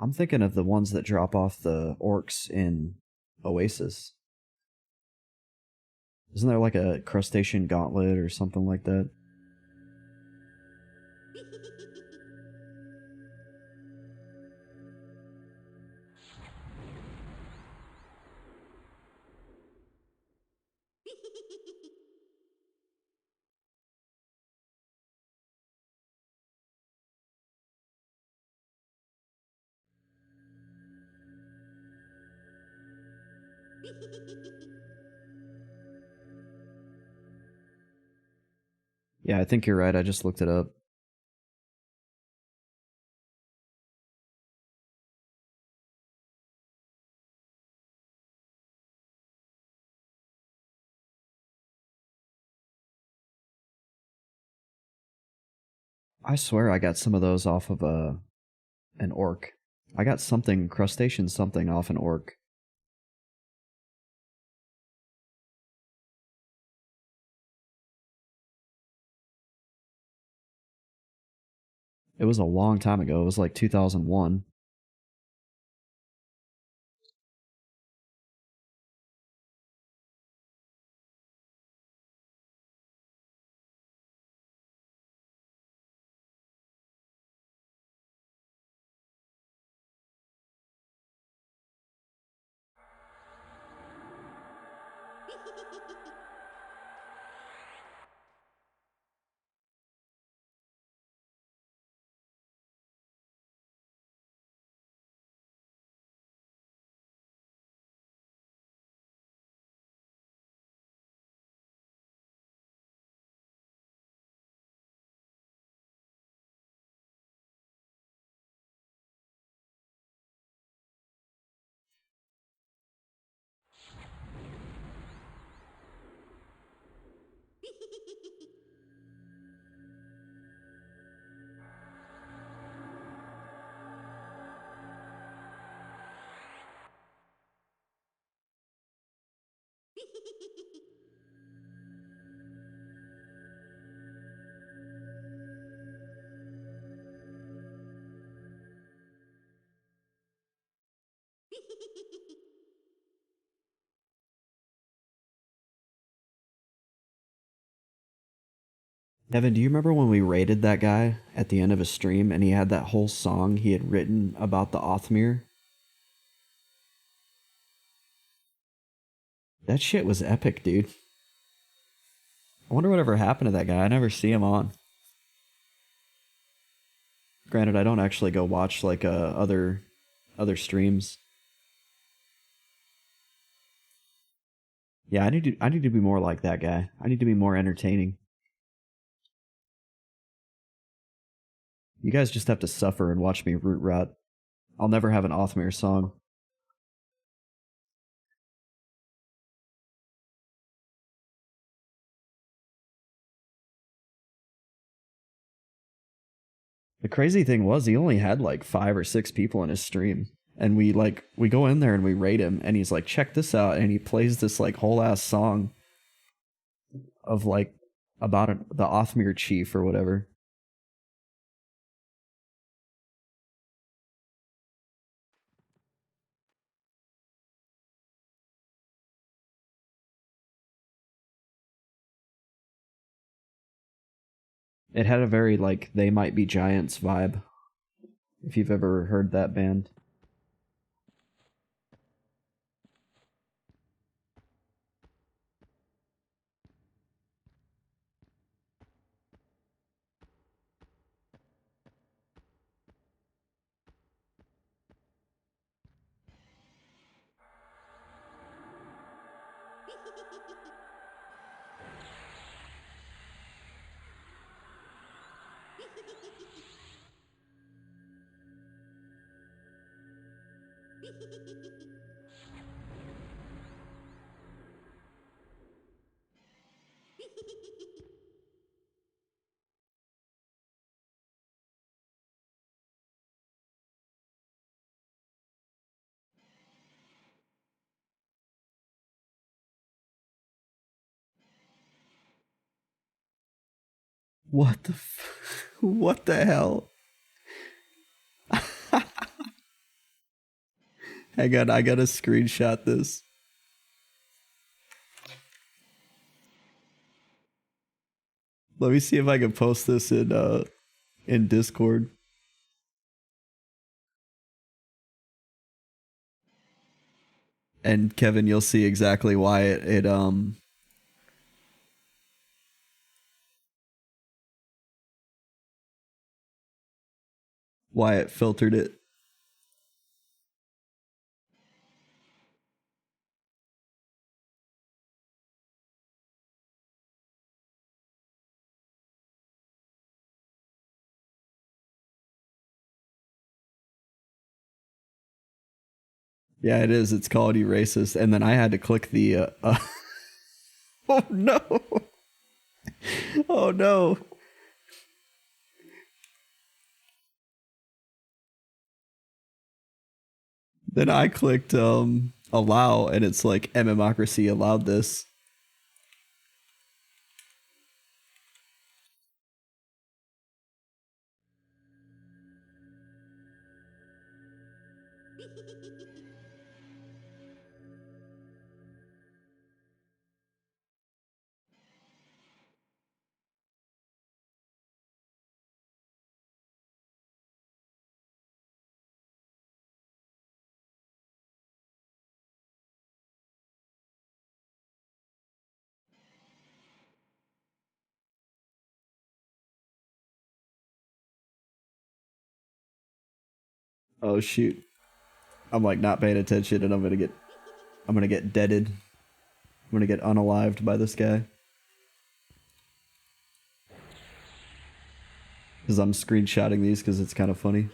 I'm thinking of the ones that drop off the orcs in Oasis. Isn't there like a crustacean gauntlet or something like that? Yeah, I think you're right. I just looked it up. I swear I got some of those off of an orc. I got something crustacean something off an orc. It was a long time ago. It was like 2001. Evan, do you remember when we raided that guy at the end of a stream and he had that whole song he had written about the Othmere? That shit was epic, dude. I wonder whatever happened to that guy. I never see him on. Granted, I don't actually go watch like other streams. Yeah, I need to be more like that guy. I need to be more entertaining. You guys just have to suffer and watch me root rot. I'll never have an Othmere song. The crazy thing was he only had like 5 or 6 people in his stream. And we go in there and we raid him and he's like, check this out, and he plays this like whole ass song of like about the Othmere chief or whatever. It had a very like They Might Be Giants vibe, if you've ever heard that band. What the what the hell? Hang on, I gotta screenshot this. Let me see if I can post this in Discord. And Kevin, you'll see exactly why why it filtered it. Yeah, it is. It's called you racist. And then I had to click the oh no. Oh no. Then I clicked allow and it's like mmorpg allowed this. Oh shoot. I'm like not paying attention and I'm gonna get deaded. I'm gonna get unalived by this guy. Because I'm screenshotting these because it's kind of funny.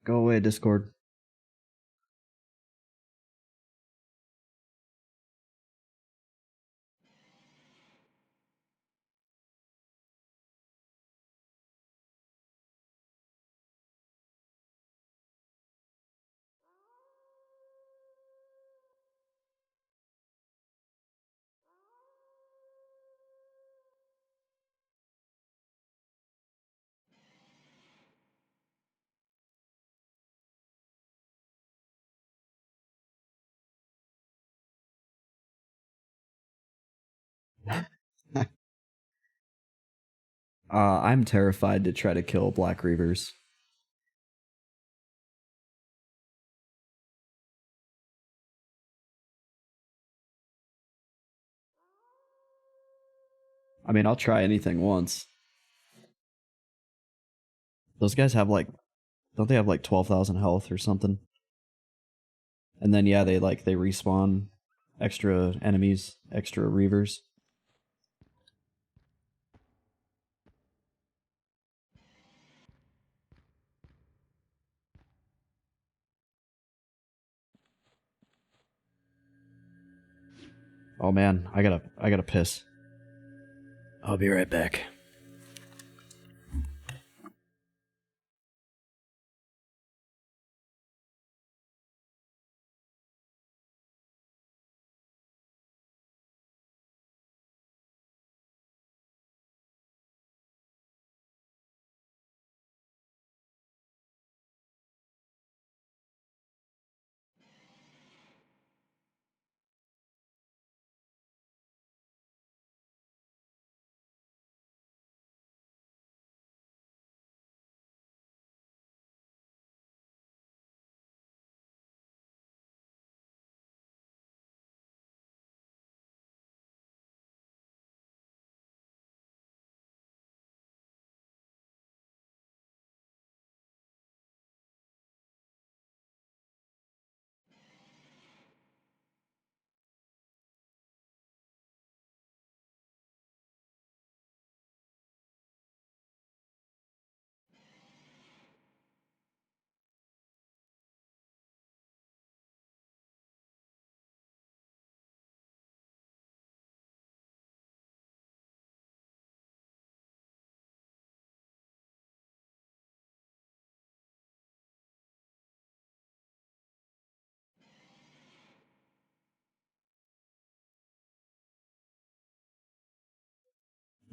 Go away, Discord. I'm terrified to try to kill Black Reavers. I mean, I'll try anything once. Those guys have like, don't they have like 12,000 health or something? And then yeah, they respawn extra enemies, extra Reavers. Oh man, I gotta piss. I'll be right back.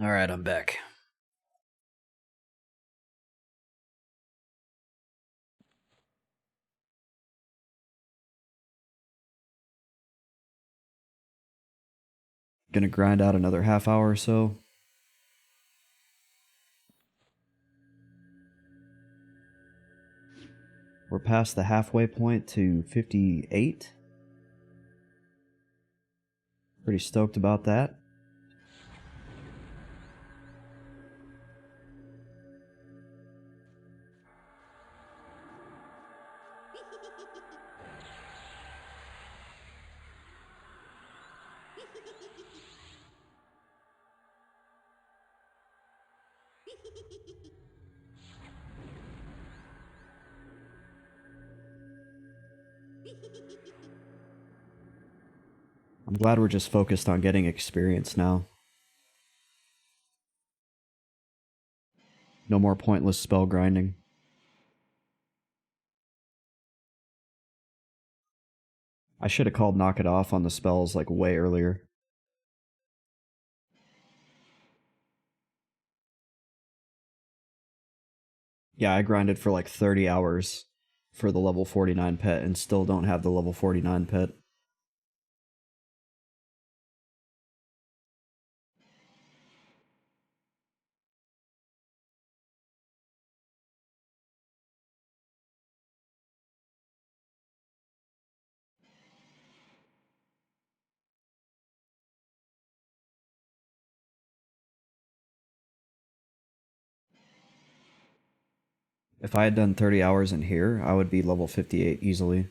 Alright, I'm back. Gonna grind out another half hour or so. We're past the halfway point to 58. Pretty stoked about that. I'm glad we're just focused on getting experience now. No more pointless spell grinding. I should have called knock it off on the spells like way earlier. Yeah, I grinded for like 30 hours for the level 49 pet and still don't have the level 49 pet. If I had done 30 hours in here, I would be level 58 easily.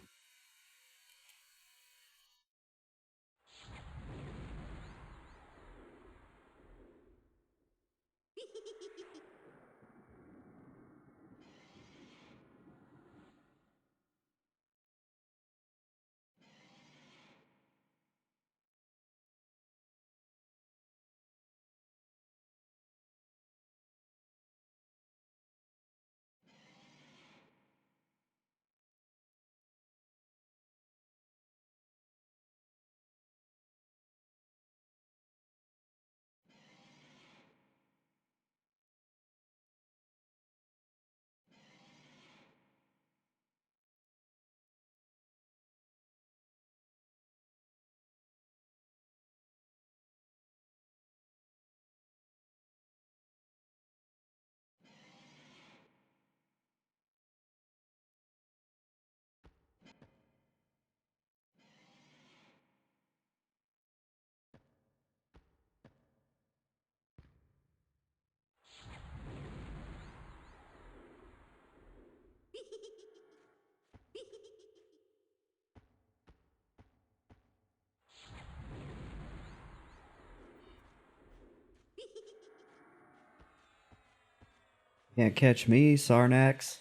Can't catch me, Sarnax.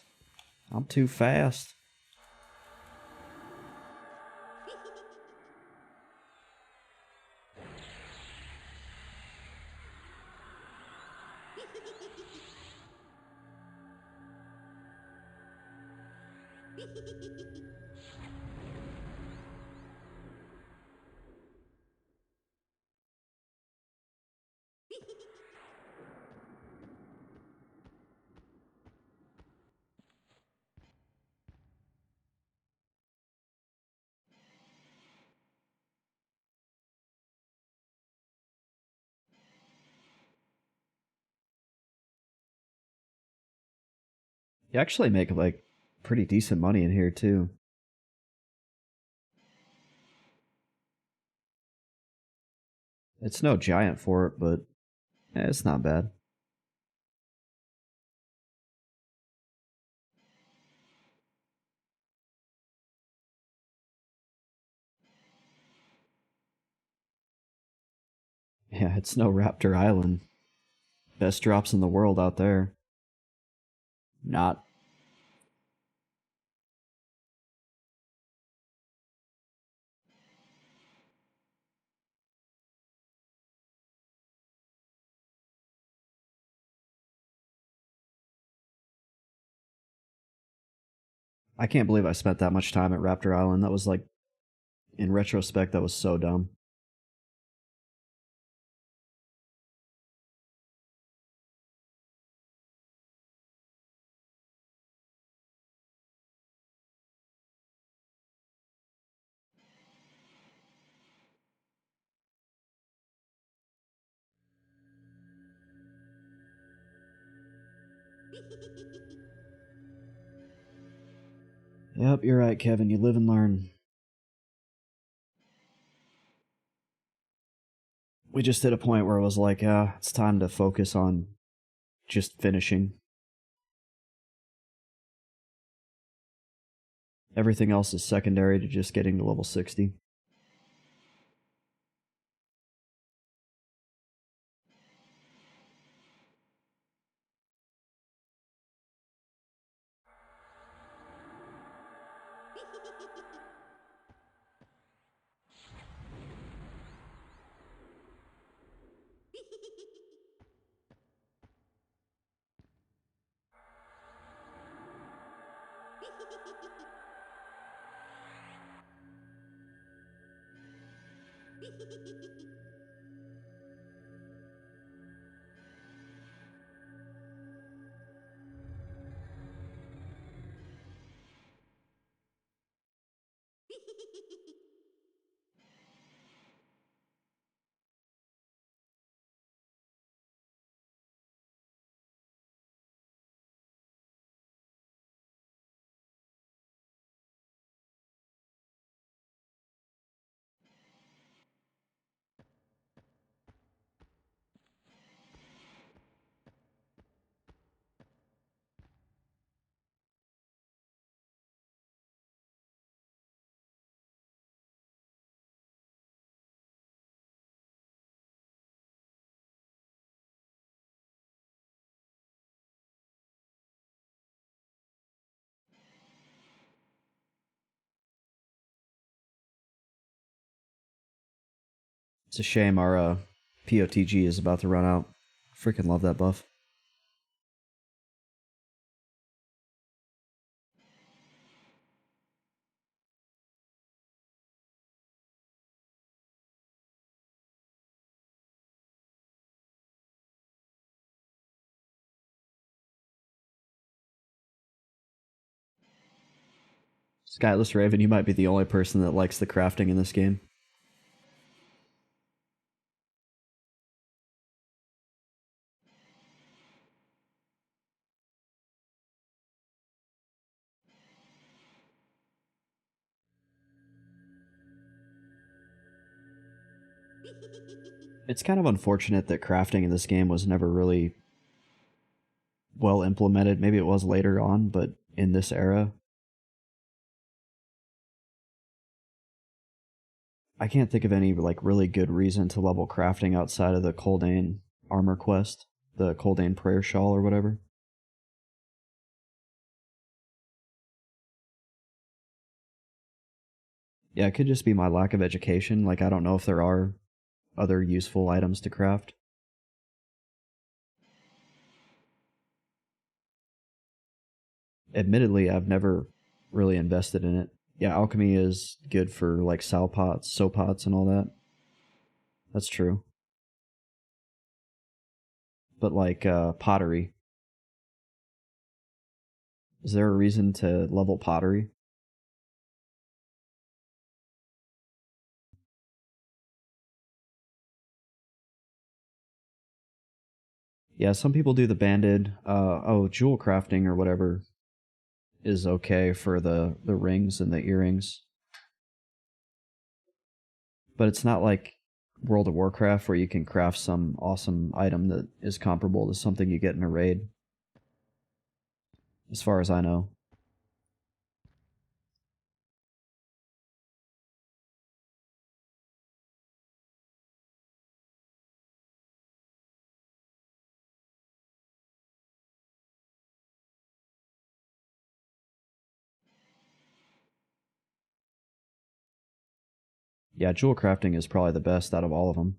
I'm too fast. You actually make like pretty decent money in here too. It's no giant for it, but it's not bad. Yeah, it's no Raptor Island. Best drops in the world out there. Not. I can't believe I spent that much time at Raptor Island. That was like, in retrospect, that was so dumb. Yep, you're right, Kevin. You live and learn. We just hit a point where it was like, it's time to focus on just finishing. Everything else is secondary to just getting to level 60. It's a shame our POTG is about to run out. Freaking love that buff. Skyless Raven, you might be the only person that likes the crafting in this game. It's kind of unfortunate that crafting in this game was never really well implemented. Maybe it was later on, but in this era, I can't think of any like really good reason to level crafting outside of the Coldane armor quest, the Coldane prayer shawl or whatever. Yeah, it could just be my lack of education. Like, I don't know if there are other useful items to craft. Admittedly, I've never really invested in it. Yeah, alchemy is good for like sow pots, and all that. That's true. But like pottery, is there a reason to level pottery? Yeah, some people do the banded. Jewel crafting or whatever is okay for the rings and the earrings, but it's not like World of Warcraft where you can craft some awesome item that is comparable to something you get in a raid. As far as I know. Yeah, jewel crafting is probably the best out of all of them.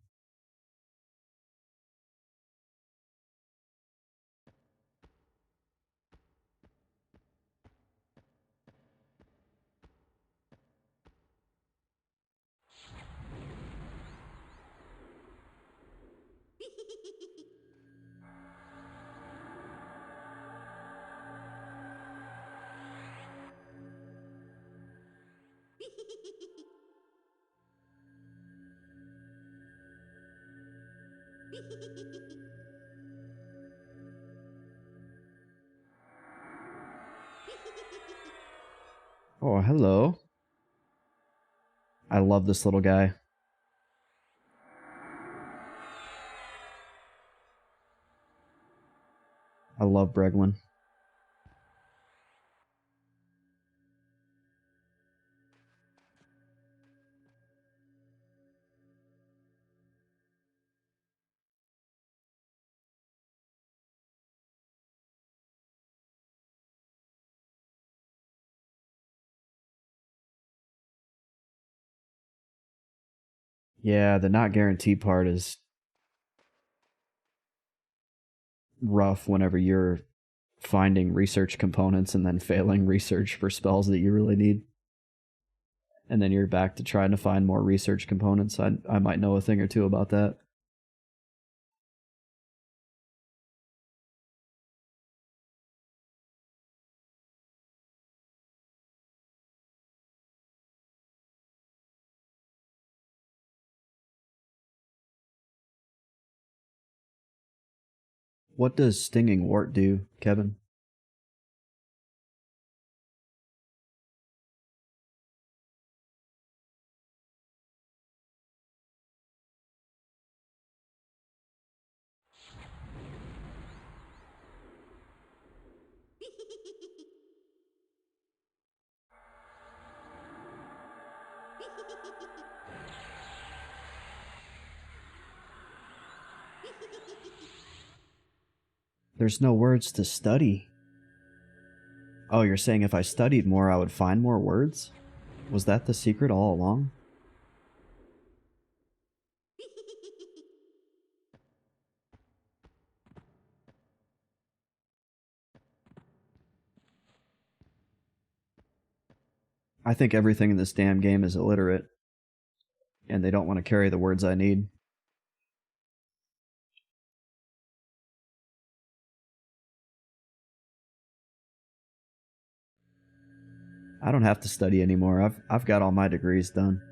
Oh, hello. I love this little guy. I love Breglin. Yeah, the not guaranteed part is rough whenever you're finding research components and then failing research for spells that you really need. And then you're back to trying to find more research components. I might know a thing or two about that. What does Stinging Wart do, Kevin? There's no words to study. Oh, you're saying if I studied more, I would find more words? Was that the secret all along? I think everything in this damn game is illiterate, and they don't want to carry the words I need. I don't have to study anymore. I've got all my degrees done.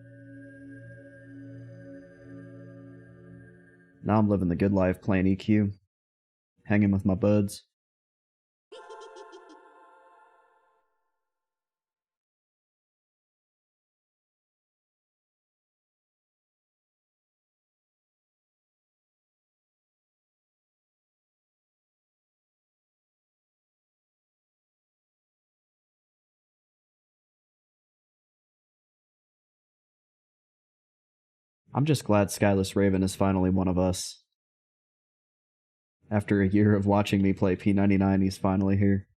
Now I'm living the good life playing EQ, hanging with my buds. I'm just glad Skyless Raven is finally one of us. After a year of watching me play P99, he's finally here.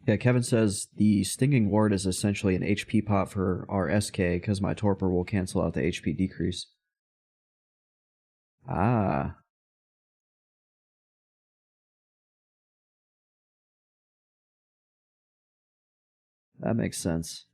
Yeah, Kevin says the Stinging Ward is essentially an HP pot for our SK because my Torpor will cancel out the HP decrease. Ah. That makes sense.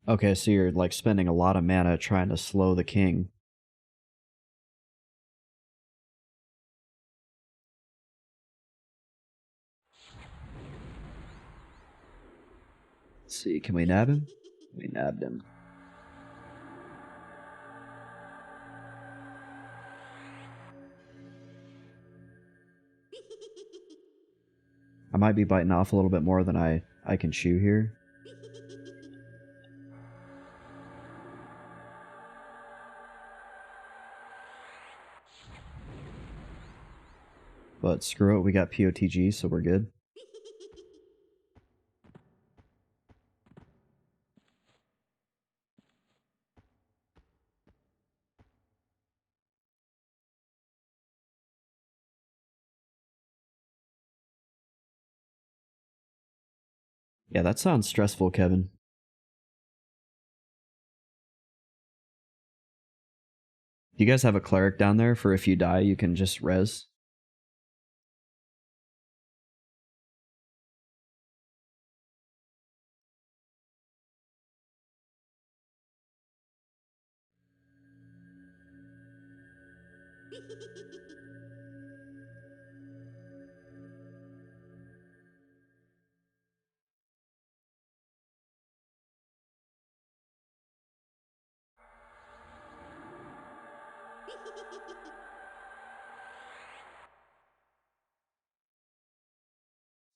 Okay, so you're like spending a lot of mana trying to slow the king. Let's see, can we nab him? We nabbed him. I might be biting off a little bit more than I can chew here. But screw it, we got POTG, so we're good. Yeah, that sounds stressful, Kevin. Do you guys have a cleric down there for if you die, you can just res?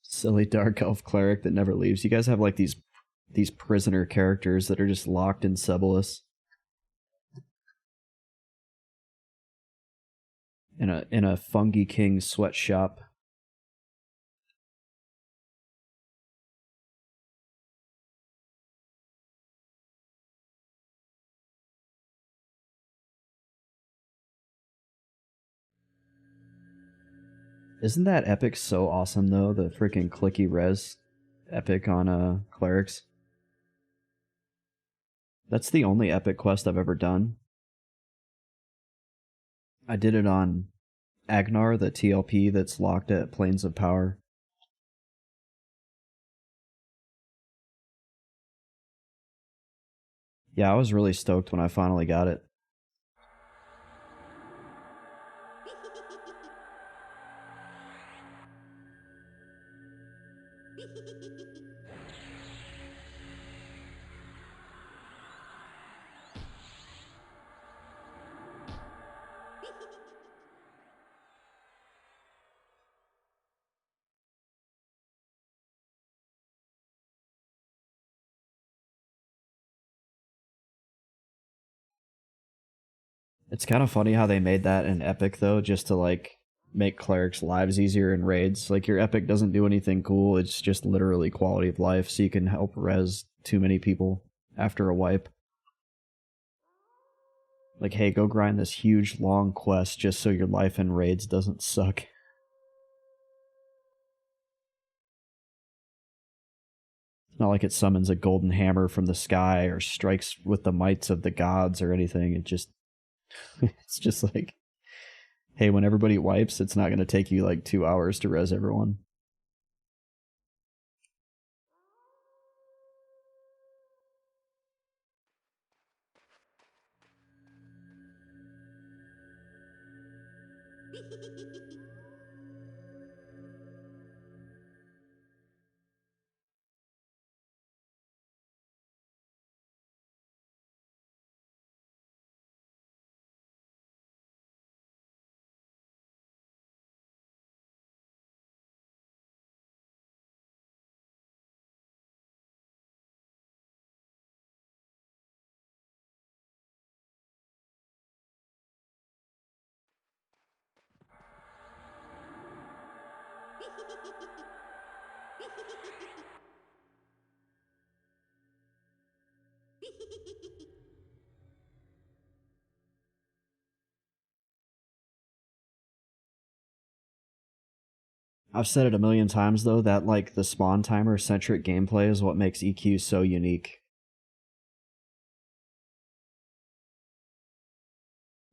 Silly dark elf cleric that never leaves. You guys have like these prisoner characters that are just locked in Sebolus. In a Fungi King sweatshop. Isn't that epic so awesome though? The freaking clicky res epic on clerics. That's the only epic quest I've ever done. I did it on Agnar, the TLP that's locked at Plains of Power. Yeah, I was really stoked when I finally got it. It's kind of funny how they made that an epic though, just to like make clerics' lives easier in raids. Like your epic doesn't do anything cool, it's just literally quality of life, so you can help res too many people after a wipe. Like, hey, go grind this huge long quest just so your life in raids doesn't suck. It's not like it summons a golden hammer from the sky or strikes with the mights of the gods or anything. It just it's just like, hey, when everybody wipes, it's not going to take you like 2 hours to res everyone. I've said it a million times though that like the spawn timer centric gameplay is what makes EQ so unique.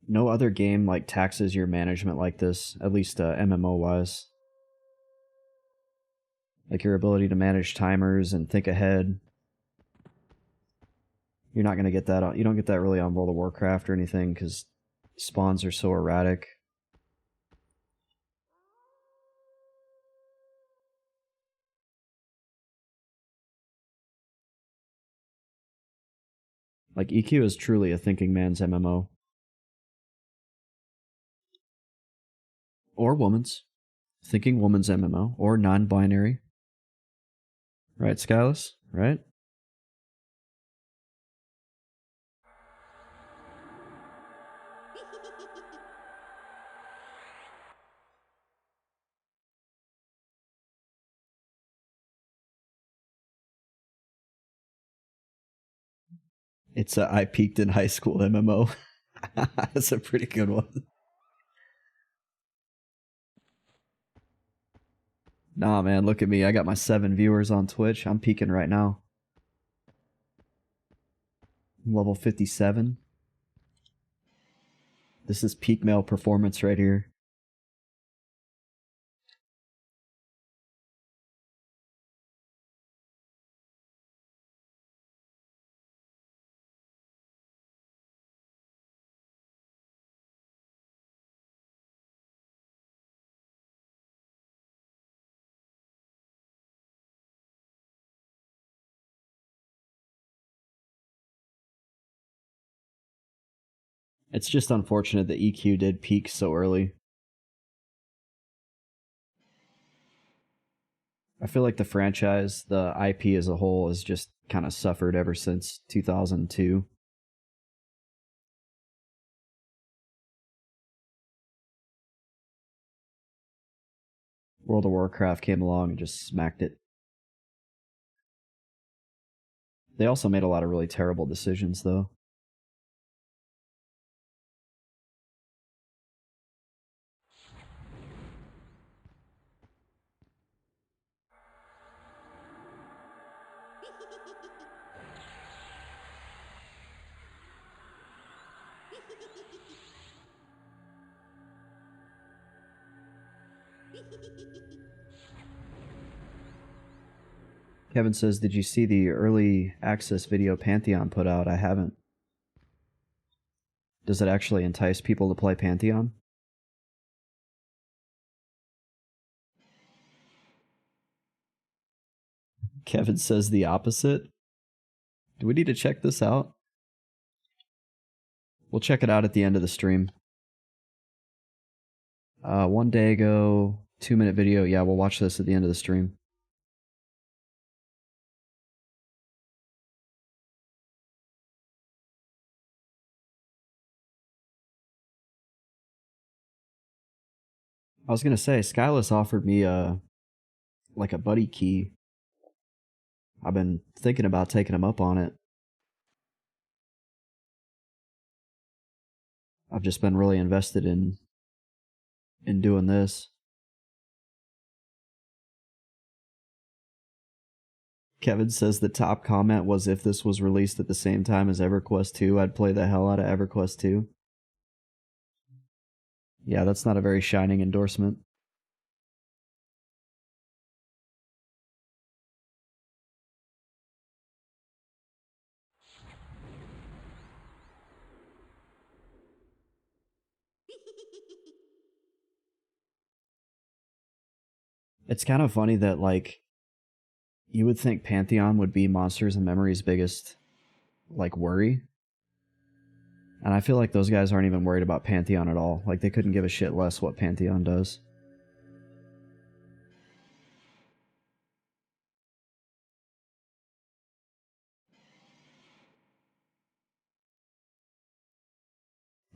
No other game like taxes your management like this, at least MMO wise. Like your ability to manage timers and think ahead. You're not going to get that on, you don't get that really on World of Warcraft or anything because spawns are so erratic. Like EQ is truly a thinking man's MMO. Or woman's. Thinking woman's MMO. Or non-binary. Right, Skylus? Right? It's a I peaked in high school MMO. That's a pretty good one. Nah, man, look at me. I got my 7 viewers on Twitch. I'm peaking right now. Level 57. This is peak male performance right here. It's just unfortunate that EQ did peak so early. I feel like the franchise, the IP as a whole, has just kind of suffered ever since 2002. World of Warcraft came along and just smacked it. They also made a lot of really terrible decisions, though. Kevin says, did you see the early access video Pantheon put out? I haven't. Does it actually entice people to play Pantheon? Kevin says the opposite. Do we need to check this out? We'll check it out at the end of the stream. 1 day ago, 2-minute video. Yeah, we'll watch this at the end of the stream. I was gonna say, Skyless offered me like a buddy key. I've been thinking about taking him up on it. I've just been really invested in doing this. Kevin says the top comment was, if this was released at the same time as EverQuest 2, I'd play the hell out of EverQuest 2. Yeah, that's not a very shining endorsement. It's kind of funny that, like, you would think Pantheon would be Monsters and Memory's biggest, like, worry. And I feel like those guys aren't even worried about Pantheon at all. Like, they couldn't give a shit less what Pantheon does.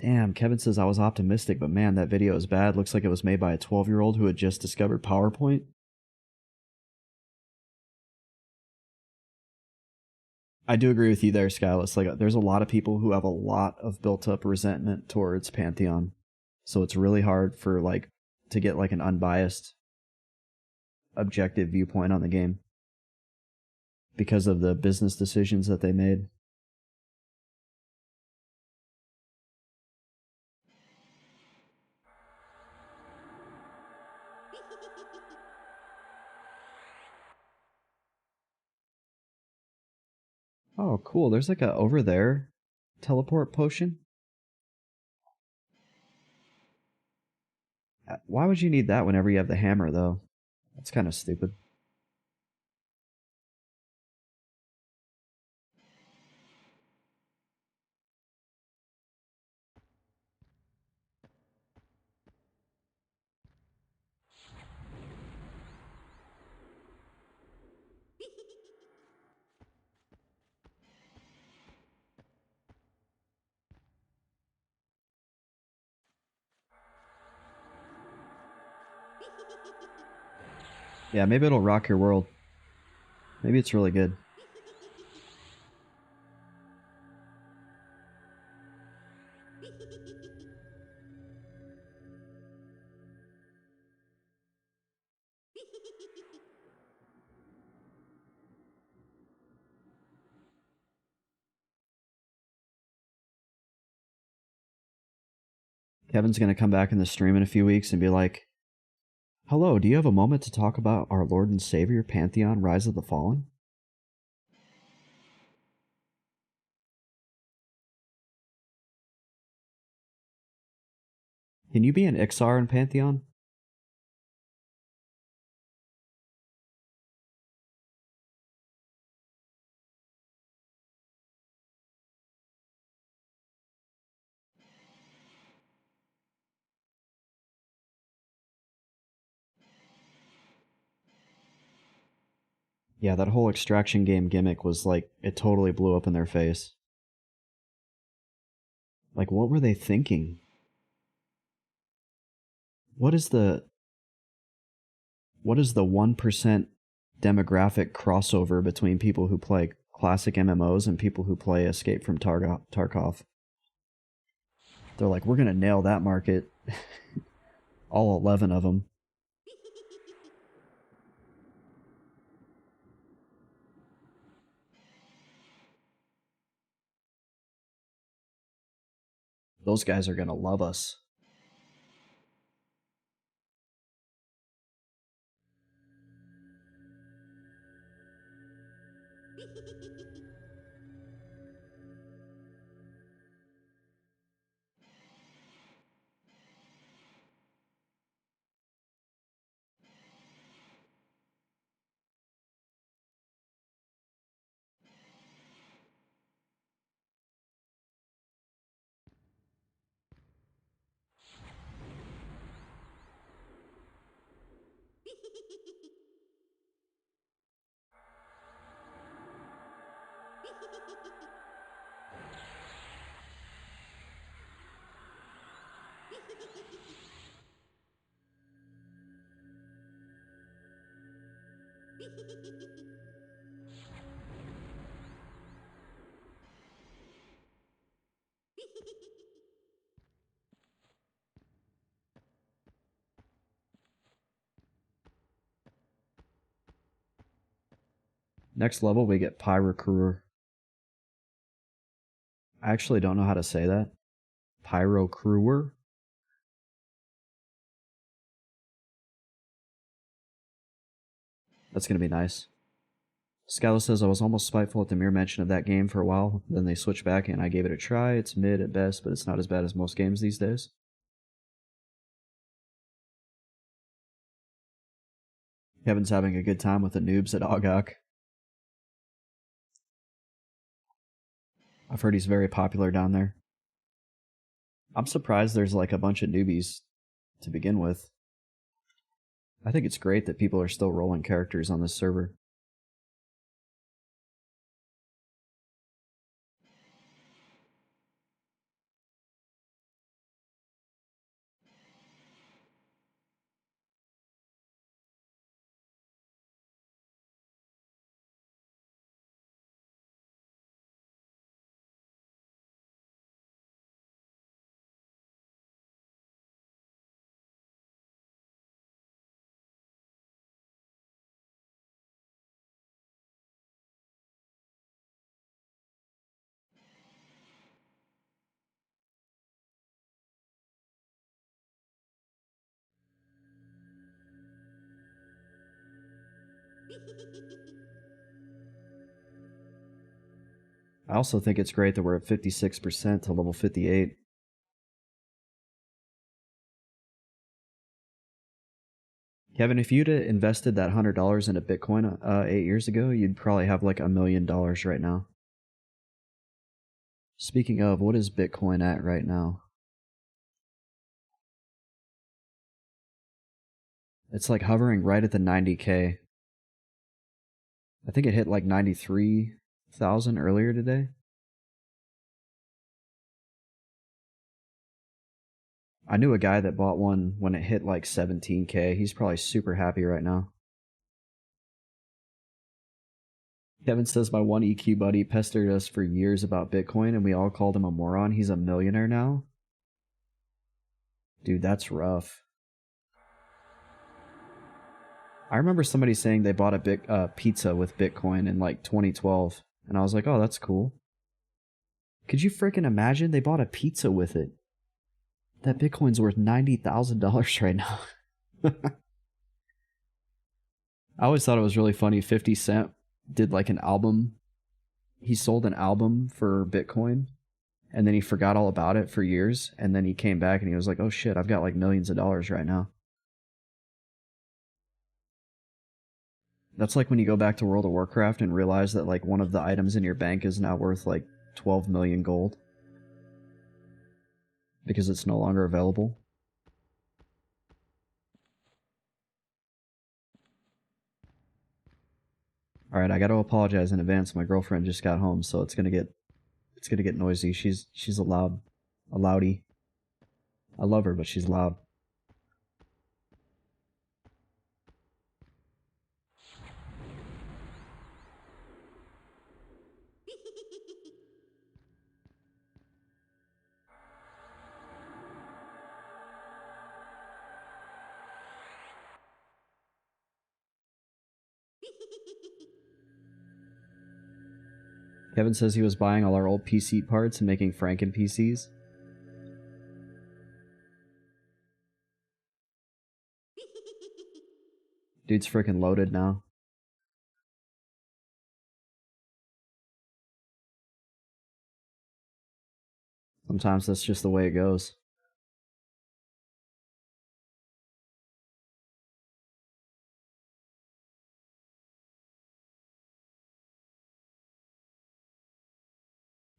Damn, Kevin says I was optimistic, but man, that video is bad. Looks like it was made by a 12-year-old who had just discovered PowerPoint. I do agree with you there, Skyless. Like, there's a lot of people who have a lot of built-up resentment towards Pantheon. So it's really hard for, like, to get, like, an unbiased, objective viewpoint on the game because of the business decisions that they made. Oh, cool. There's like a over there teleport potion. Why would you need that whenever you have the hammer, though? That's kind of stupid. Yeah, maybe it'll rock your world. Maybe it's really good. Kevin's going to come back in the stream in a few weeks and be like, hello, do you have a moment to talk about our Lord and Savior, Pantheon, Rise of the Fallen? Can you be an Ixar in Pantheon? Yeah, that whole extraction game gimmick was like, it totally blew up in their face. Like, what were they thinking? What is the 1% demographic crossover between people who play classic MMOs and people who play Escape from Tarkov? They're like, we're going to nail that market. All 11 of them. Those guys are going to love us. Next level, we get Pyrocruer. I actually don't know how to say that. Pyrocruer? That's going to be nice. Scalo says, I was almost spiteful at the mere mention of that game for a while. Then they switched back and I gave it a try. It's mid at best, but it's not as bad as most games these days. Kevin's having a good time with the noobs at Ogok. I've heard he's very popular down there. I'm surprised there's like a bunch of newbies to begin with. I think it's great that people are still rolling characters on this server. I also think it's great that we're at 56% to level 58. Kevin, if you'd invested that $100 into Bitcoin 8 years ago, you'd probably have like $1 million right now. Speaking of, what is Bitcoin at right now? It's like hovering right at the 90K. I think it hit like 93,000 earlier today. I knew a guy that bought one when it hit like 17K. He's probably super happy right now. Kevin says my one EQ buddy pestered us for years about Bitcoin and we all called him a moron. He's a millionaire now. Dude, that's rough. I remember somebody saying they bought a pizza with Bitcoin in like 2012. And I was like, oh, that's cool. Could you freaking imagine? They bought a pizza with it. That Bitcoin's worth $90,000 right now. I always thought it was really funny. 50 Cent did like an album. He sold an album for Bitcoin, and then he forgot all about it for years, and then he came back and he was like, oh shit, I've got like millions of dollars right now. That's like when you go back to World of Warcraft and realize that like one of the items in your bank is now worth like 12 million gold because it's no longer available. All right, I got to apologize in advance. My girlfriend just got home, so it's gonna get noisy. She's a loudie. I love her, but she's loud. Kevin says he was buying all our old PC parts and making Franken PCs. Dude's freaking loaded now. Sometimes that's just the way it goes.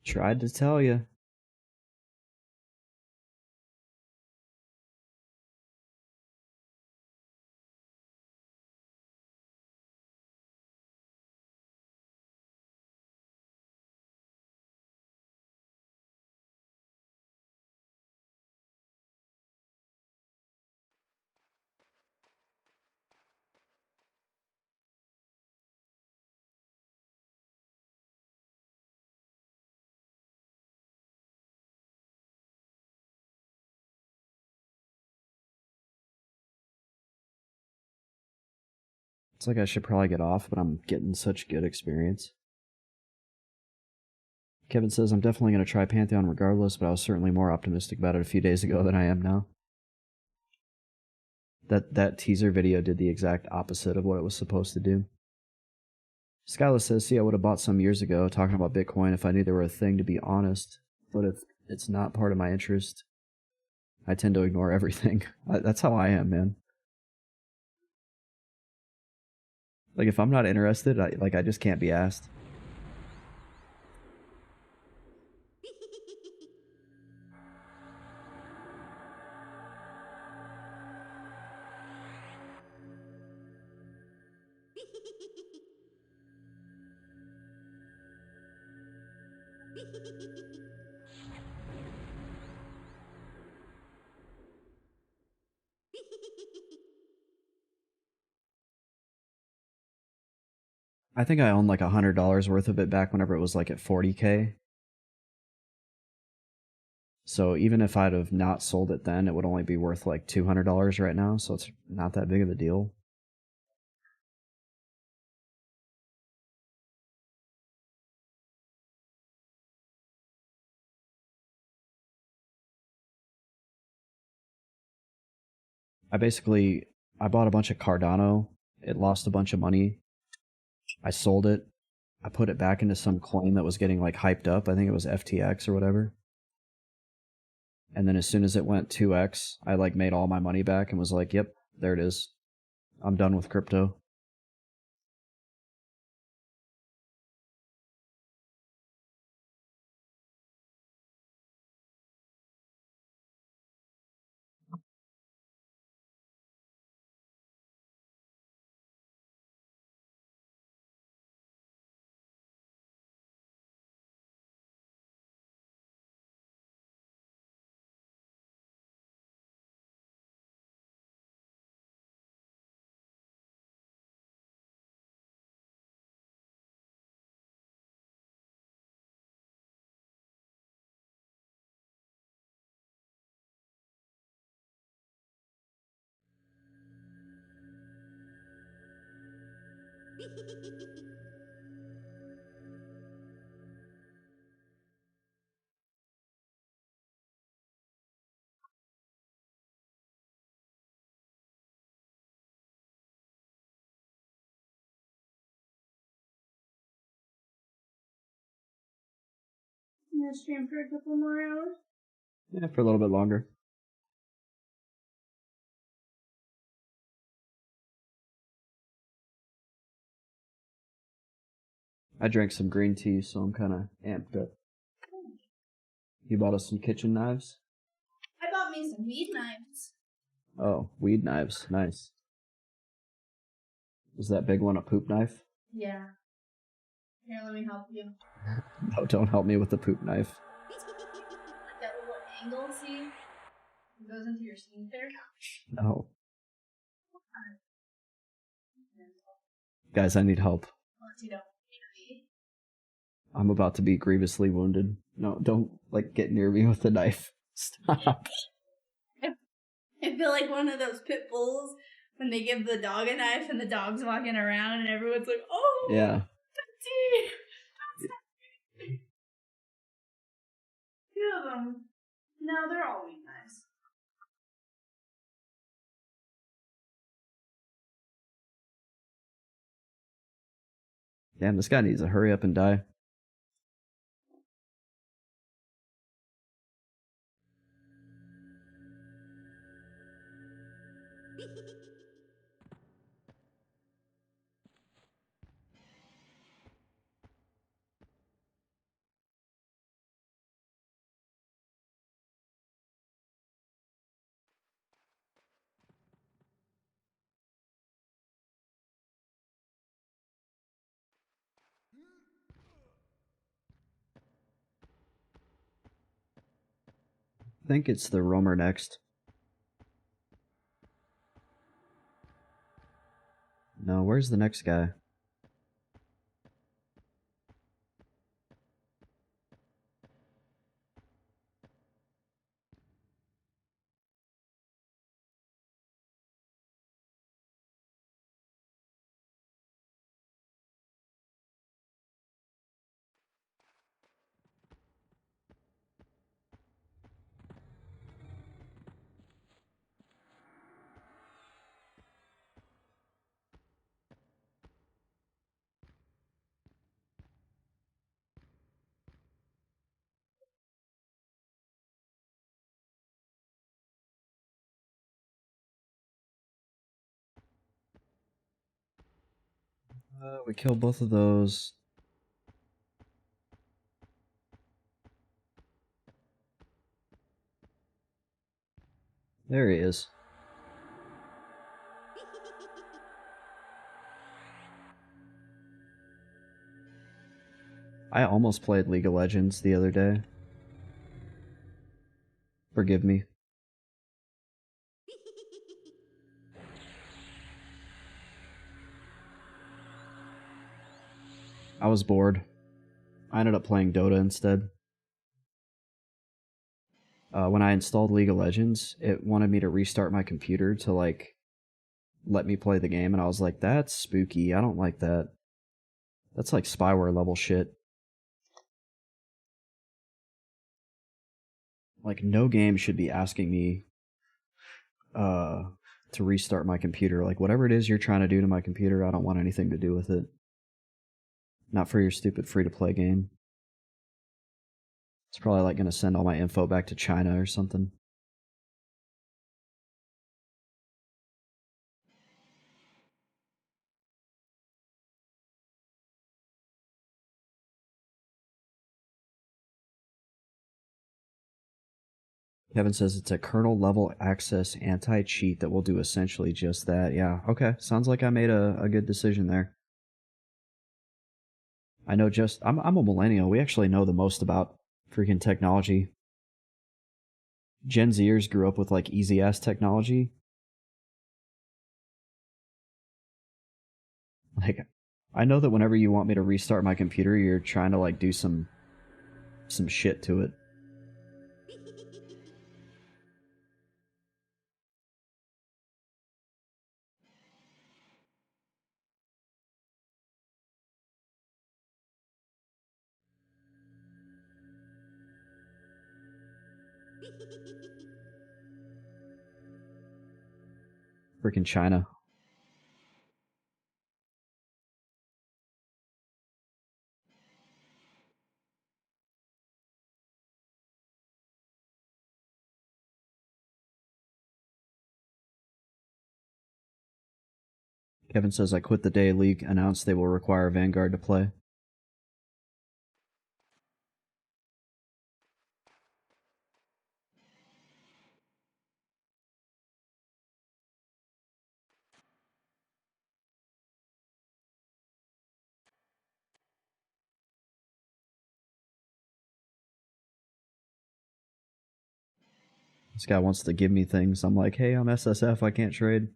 Tried to tell you. It's like I should probably get off, but I'm getting such good experience. Kevin says, I'm definitely going to try Pantheon regardless, but I was certainly more optimistic about it a few days ago than I am now. That teaser video did the exact opposite of what it was supposed to do. Skyla says, see, I would have bought some years ago talking about Bitcoin if I knew they were a thing, to be honest. But if it's not part of my interest, I tend to ignore everything. That's how I am, man. Like, if I'm not interested, I just can't be asked. I think I owned like $100 worth of it back whenever it was like at 40K. So even if I'd have not sold it then, it would only be worth like $200 right now. So it's not that big of a deal. I bought a bunch of Cardano. It lost a bunch of money. I sold it. I put it back into some coin that was getting like hyped up. I think it was FTX or whatever. And then as soon as it went 2x, I like made all my money back and was like, yep, there it is. I'm done with crypto. You gonna stream for a couple more hours? Yeah, for a little bit longer. I drank some green tea, so I'm kind of amped up. You bought us some kitchen knives? I bought me some weed knives. Oh, weed knives. Nice. Was that big one a poop knife? Yeah. Here, let me help you. No, don't help me with the poop knife. That little angle, see? It goes into your sphincter. No. Guys, I need help. Unless you don't. I'm about to be grievously wounded. No, don't, like, get near me with the knife. Stop. I feel like one of those pit bulls when they give the dog a knife and the dog's walking around and everyone's like, oh, Yeah. Two of them. No, they're all weed knives. Damn, this guy needs to hurry up and die. I think it's the roamer next. No, where's the next guy? We killed both of those. There he is. I almost played League of Legends the other day. Forgive me. I was bored. I ended up playing Dota instead. When I installed League of Legends, it wanted me to restart my computer to, like, let me play the game, and I was like, that's spooky. I don't like that. That's like spyware level shit. Like, no game should be asking me to restart my computer. Like, whatever it is you're trying to do to my computer, I don't want anything to do with it. Not for your stupid free-to-play game. It's probably like gonna send all my info back to China or something. Kevin says it's a kernel level access anti-cheat that will do essentially just that. Yeah, okay. Sounds like I made a good decision there. I know I'm a millennial. We actually know the most about freaking technology. Gen Zers grew up with like easy ass technology. Like, I know that whenever you want me to restart my computer, you're trying to like do some shit to it. Freaking China. Kevin says, I quit the day League announced they will require Vanguard to play. This guy wants to give me things. I'm like, hey, I'm SSF, I can't trade.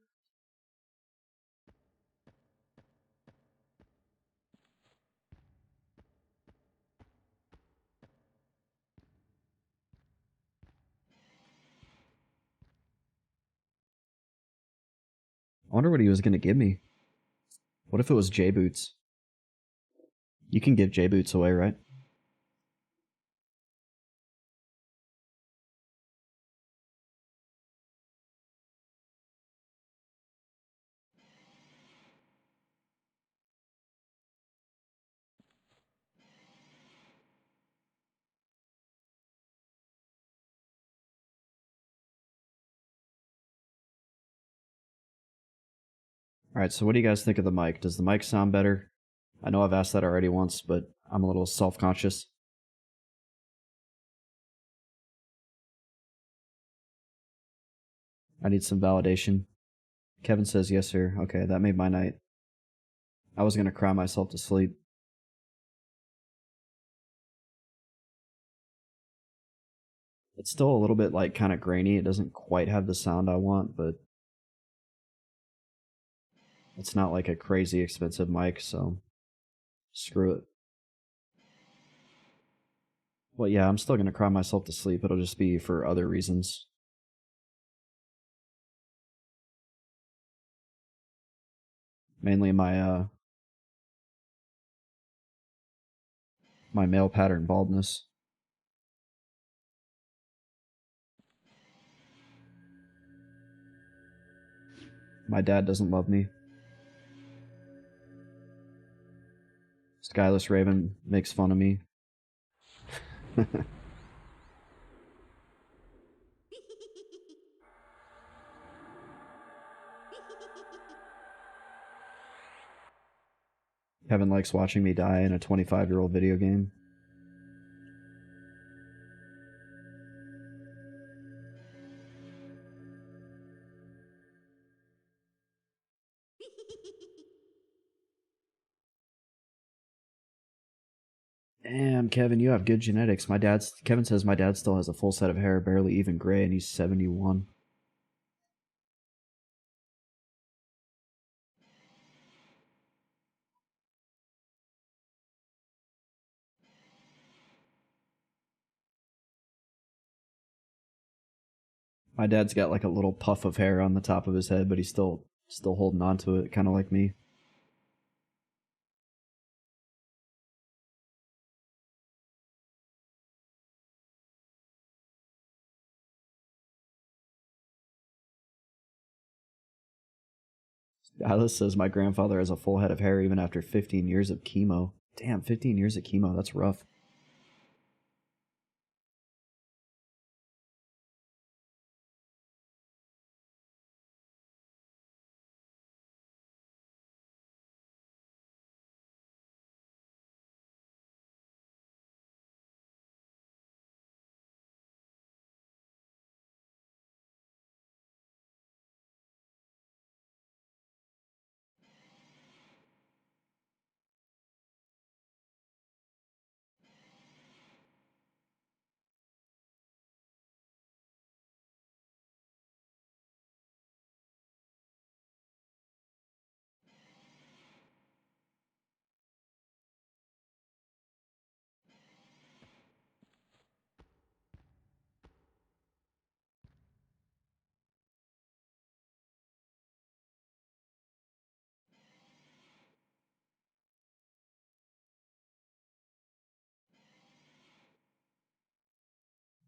I wonder what he was going to give me. What if it was J-Boots? You can give J-Boots away, right? Alright, so what do you guys think of the mic? Does the mic sound better? I know I've asked that already once, but I'm a little self-conscious. I need some validation. Kevin says, yes, sir. Okay, that made my night. I was going to cry myself to sleep. It's still a little bit, like, kind of grainy. It doesn't quite have the sound I want, but it's not like a crazy expensive mic, so screw it. Well, yeah, I'm still going to cry myself to sleep. It'll just be for other reasons. Mainly my male pattern baldness. My dad doesn't love me. Skyless Raven makes fun of me. Kevin likes watching me die in a 25-year-old video game. Damn, Kevin, you have good genetics. Kevin says my dad still has a full set of hair, barely even gray, and he's 71. My dad's got like a little puff of hair on the top of his head, but he's still holding on to it, kind of like me. Alice says my grandfather has a full head of hair even after 15 years of chemo. Damn, 15 years of chemo, that's rough.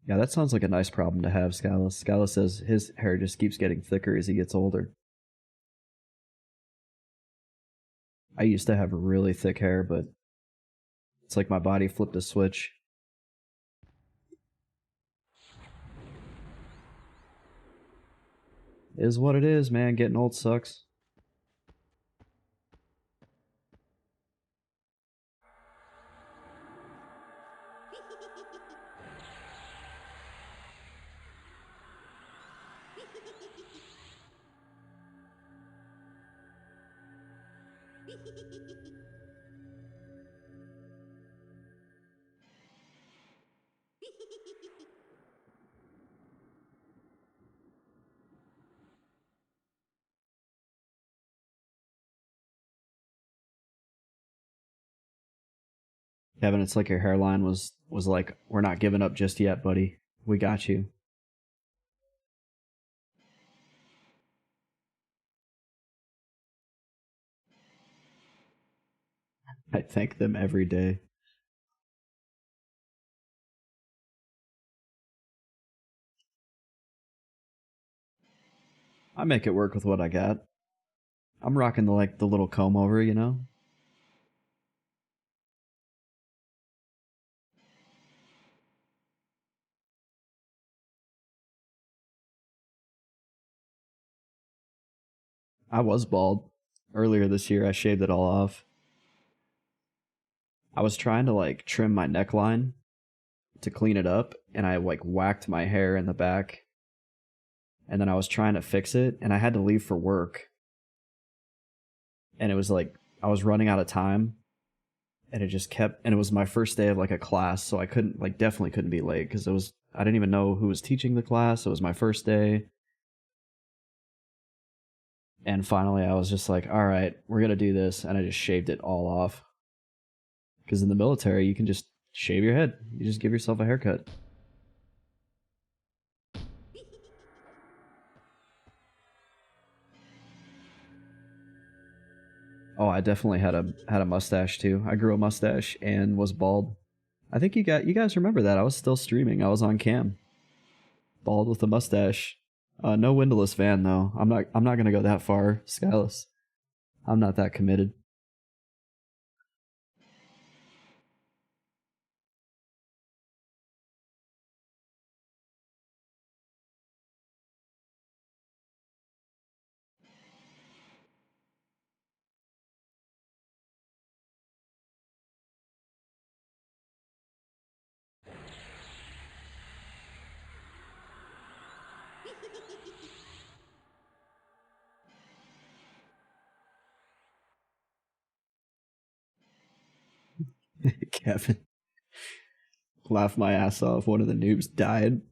Yeah, that sounds like a nice problem to have, Scala. Scala says his hair just keeps getting thicker as he gets older. I used to have really thick hair, but it's like my body flipped a switch. Is what it is, man. Getting old sucks. Kevin, it's like your hairline was like, we're not giving up just yet, buddy. We got you. I thank them every day. I make it work with what I got. I'm rocking the little comb over, you know? I was bald. Earlier this year I shaved it all off. I was trying to like trim my neckline to clean it up, and I like whacked my hair in the back. And then I was trying to fix it, and I had to leave for work. And it was like I was running out of time, and it just kept, and it was my first day of like a class, so I couldn't, like, definitely couldn't be late because I didn't even know who was teaching the class. It was my first day. And finally I was just like, all right, we're gonna do this, and I just shaved it all off. Because in the military you can just shave your head. You just give yourself a haircut. Oh, I definitely had a mustache too. I grew a mustache and was bald. I think you guys remember that. I was still streaming. I was on cam. Bald with a mustache. No windowless van though. I'm not gonna go that far, Skyless. I'm not that committed. Kevin. Laugh my ass off. One of the noobs died.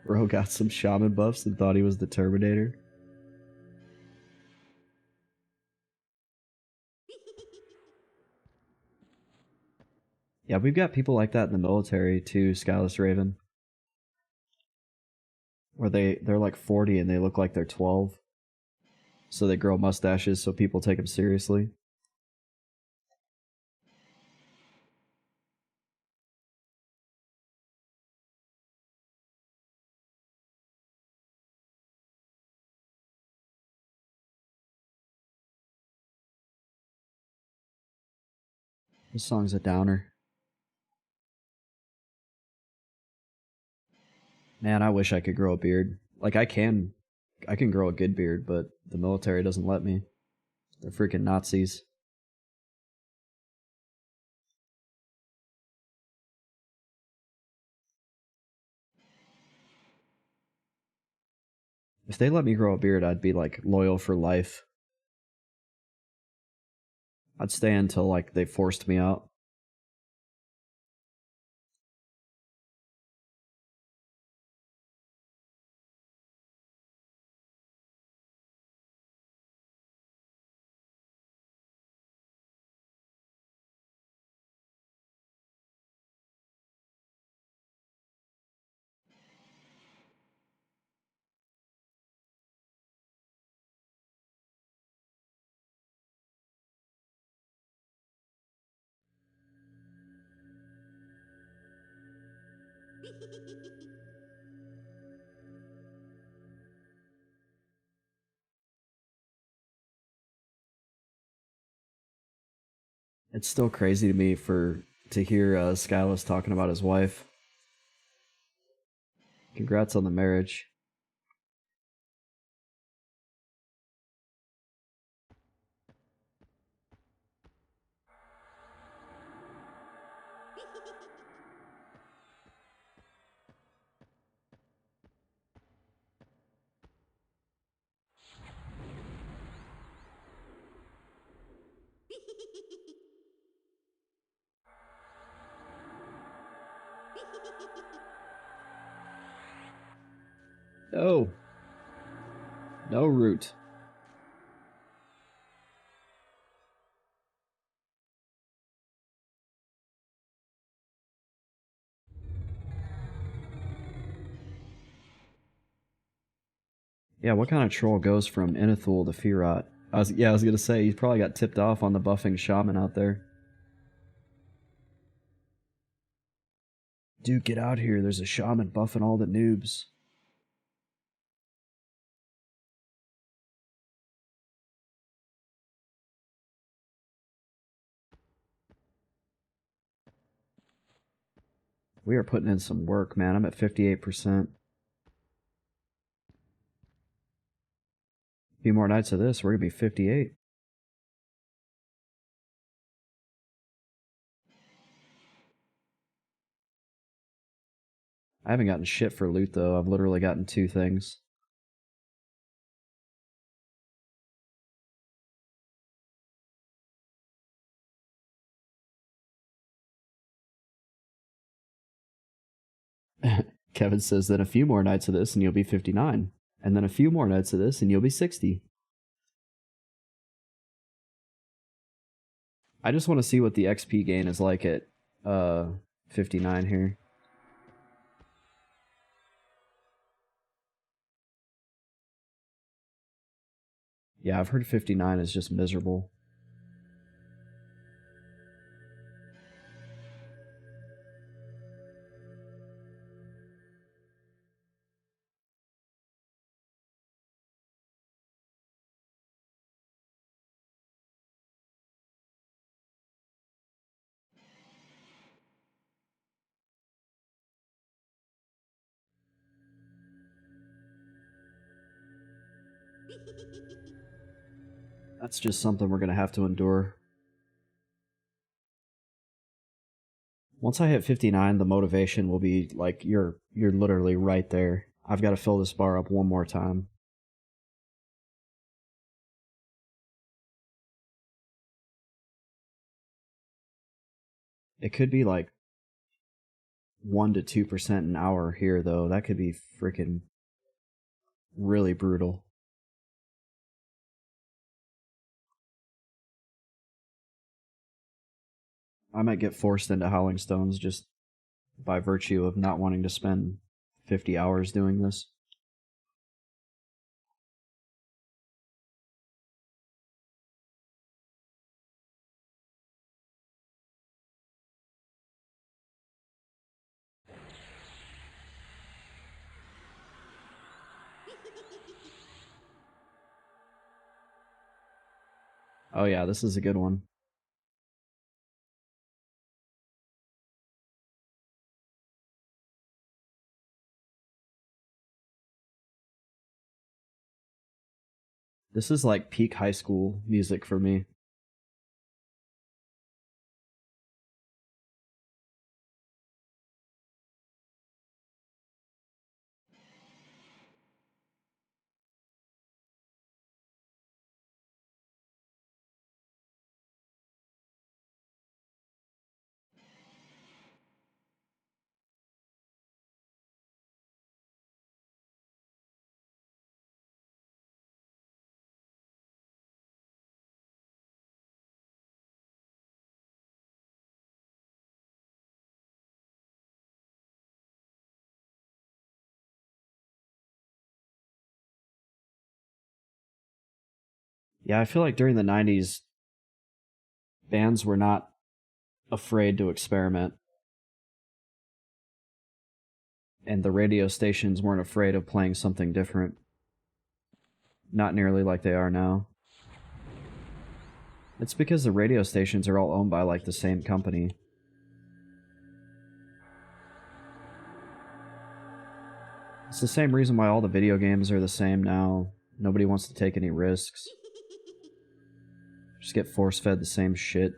Bro got some shaman buffs and thought he was the Terminator. Yeah, we've got people like that in the military too, Skyless Raven. Where they're like 40 and they look like they're 12. So they grow mustaches so people take them seriously. This song's a downer. Man, I wish I could grow a beard. Like I can grow a good beard, but the military doesn't let me. They're freaking Nazis. If they let me grow a beard, I'd be like loyal for life. I'd stay until like they forced me out. It's still crazy to me to hear Skyless talking about his wife. Congrats on the marriage. No. No root. Yeah, what kind of troll goes from Inithul to Firot? I was gonna say, he's probably got tipped off on the buffing shaman out there. Dude, get out here. There's a shaman buffing all the noobs. We are putting in some work, man. I'm at 58%. A few more nights of this, we're gonna be 58. I haven't gotten shit for loot, though. I've literally gotten 2 things. Kevin says, then a few more nights of this and you'll be 59. And then a few more nights of this and you'll be 60. I just want to see what the XP gain is like at 59 here. Yeah, I've heard 59 is just miserable. That's just something we're going to have to endure. Once I hit 59, the motivation will be like, you're literally right there. I've got to fill this bar up one more time. It could be like 1 to 2% an hour here, though. That could be freaking really brutal. I might get forced into Howling Stones just by virtue of not wanting to spend 50 hours doing this. Oh yeah, this is a good one. This is like peak high school music for me. Yeah, I feel like during the 90s, bands were not afraid to experiment. And the radio stations weren't afraid of playing something different. Not nearly like they are now. It's because the radio stations are all owned by, like, the same company. It's the same reason why all the video games are the same now. Nobody wants to take any risks. Just get force-fed the same shit.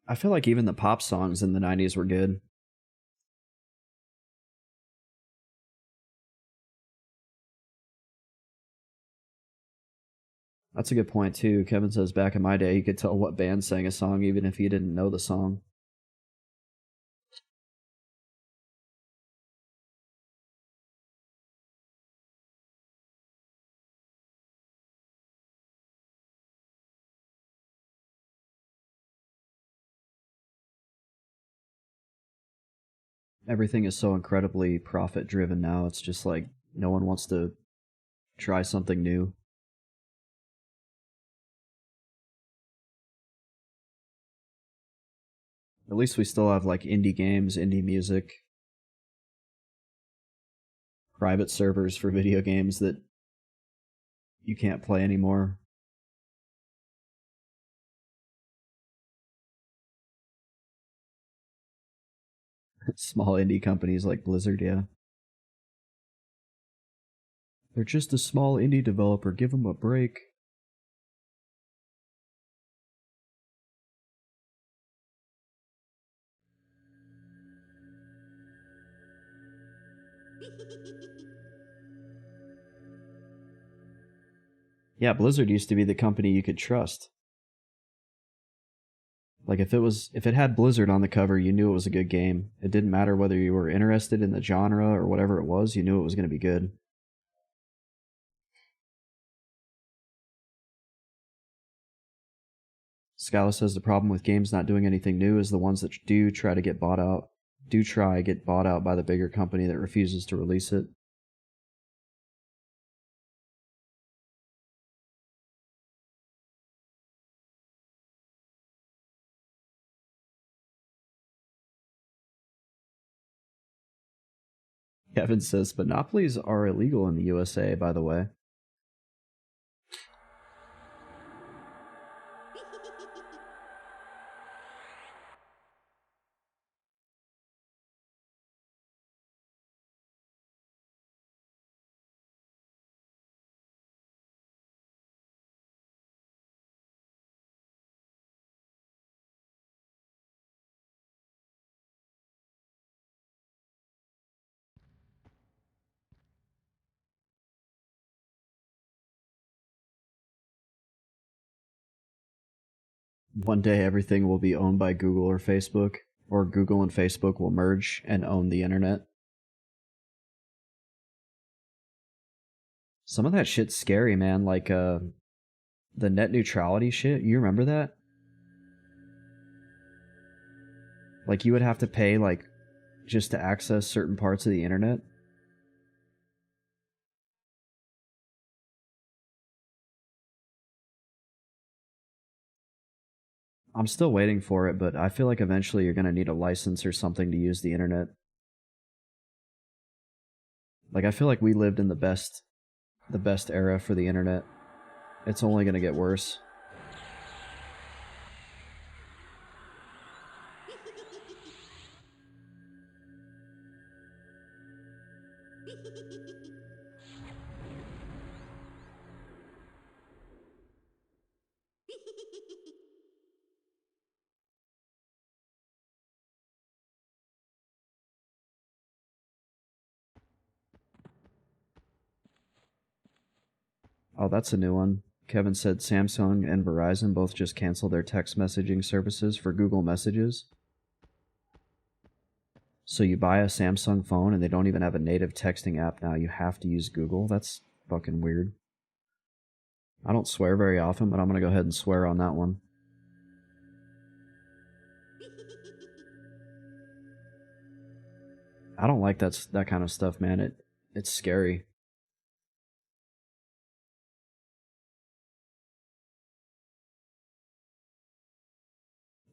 I feel like even the pop songs in the 90s were good. That's a good point, too. Kevin says back in my day, you could tell what band sang a song even if you didn't know the song. Everything is so incredibly profit-driven now. It's just like no one wants to try something new. At least we still have, like, indie games, indie music, private servers for video games that you can't play anymore. Small indie companies like Blizzard, yeah. They're just a small indie developer. Give them a break. Yeah, Blizzard used to be the company you could trust. Like, if it had Blizzard on the cover, you knew it was a good game. It didn't matter whether you were interested in the genre or whatever it was, you knew it was going to be good. Scala says the problem with games not doing anything new is the ones that do try get bought out by the bigger company that refuses to release it. Kevin says monopolies are illegal in the USA, by the way. One day everything will be owned by Google or Facebook, or Google and Facebook will merge and own the internet. Some of that shit's scary, man. Like, the net neutrality shit, you remember that? Like, you would have to pay, like, just to access certain parts of the internet. I'm still waiting for it, but I feel like eventually you're going to need a license or something to use the internet. Like, I feel like we lived in the best era for the internet. It's only going to get worse. Oh, that's a new one. Kevin said Samsung and Verizon both just canceled their text messaging services for Google Messages. So you buy a Samsung phone and they don't even have a native texting app now. You have to use Google. That's fucking weird. I don't swear very often, but I'm going to go ahead and swear on that one. I don't like that kind of stuff, man. It's scary.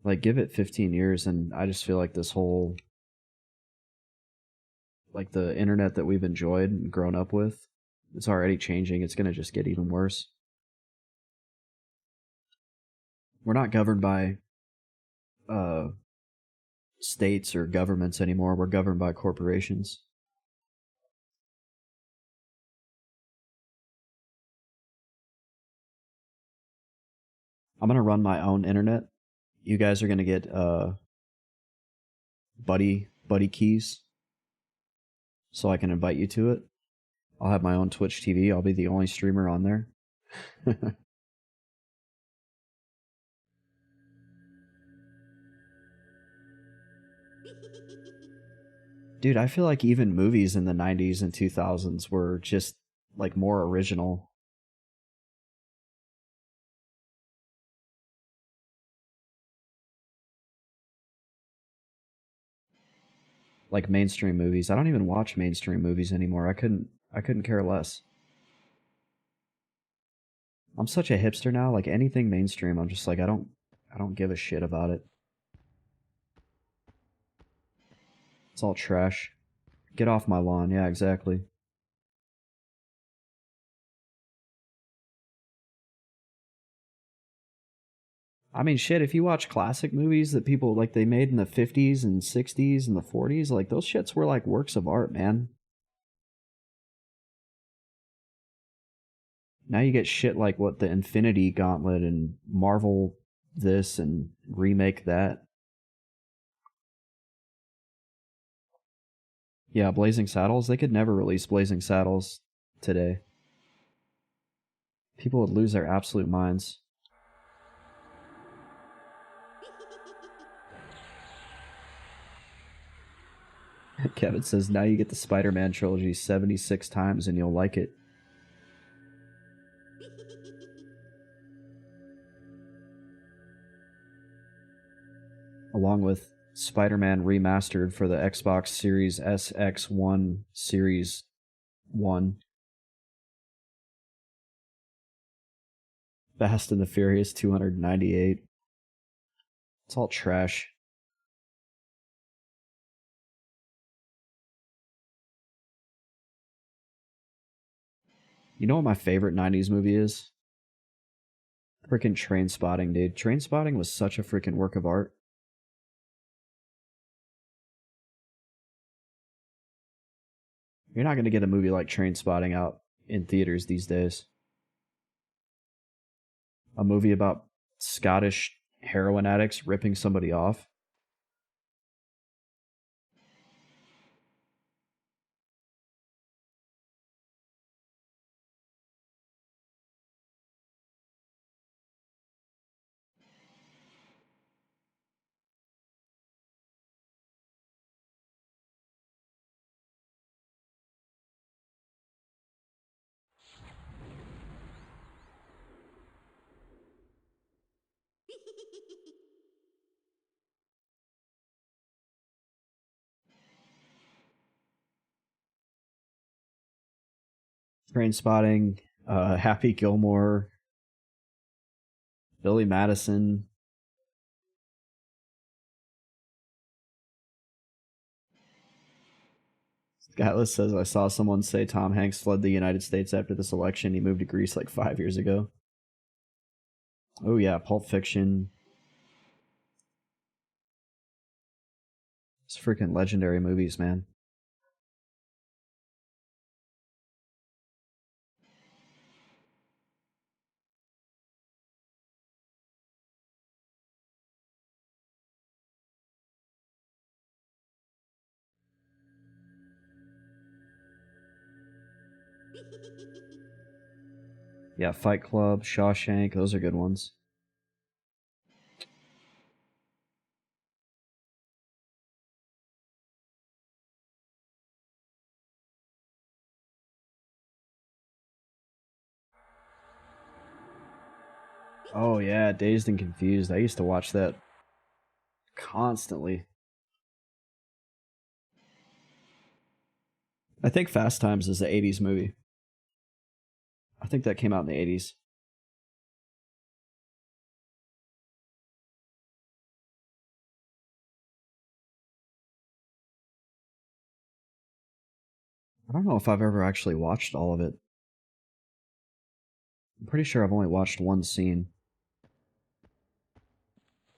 Like, give it 15 years, and I just feel like this whole, like, the internet that we've enjoyed and grown up with, it's already changing. It's going to just get even worse. We're not governed by states or governments anymore. We're governed by corporations. I'm going to run my own internet. You guys are going to get buddy keys so I can invite you to it. I'll have my own Twitch TV. I'll be the only streamer on there. Dude, I feel like even movies in the 90s and 2000s were just like more original. Like mainstream movies. I don't even watch mainstream movies anymore. I couldn't care less. I'm such a hipster now, like anything mainstream, I'm just like I don't give a shit about it. It's all trash. Get off my lawn. Yeah, exactly. I mean, shit, if you watch classic movies that people, like, they made in the 50s and 60s and the 40s, like, those shits were, like, works of art, man. Now you get shit like, what, the Infinity Gauntlet and Marvel this and remake that. Yeah, Blazing Saddles, they could never release Blazing Saddles today. People would lose their absolute minds. Kevin says, now you get the Spider-Man trilogy 76 times and you'll like it. Along with Spider-Man Remastered for the Xbox Series SX1 Series 1. Fast and the Furious 298. It's all trash. You know what my favorite 90s movie is? Freaking Trainspotting, dude. Trainspotting was such a freaking work of art. You're not going to get a movie like Trainspotting out in theaters these days. A movie about Scottish heroin addicts ripping somebody off. Trainspotting, Happy Gilmore, Billy Madison. Atlas says, I saw someone say Tom Hanks fled the United States after this election. He moved to Greece like 5 years ago. Oh yeah, Pulp Fiction. It's freaking legendary movies, man. Yeah, Fight Club, Shawshank, those are good ones. Oh yeah, Dazed and Confused. I used to watch that constantly. I think Fast Times is the 80s movie. I think that came out in the 80s. I don't know if I've ever actually watched all of it. I'm pretty sure I've only watched one scene.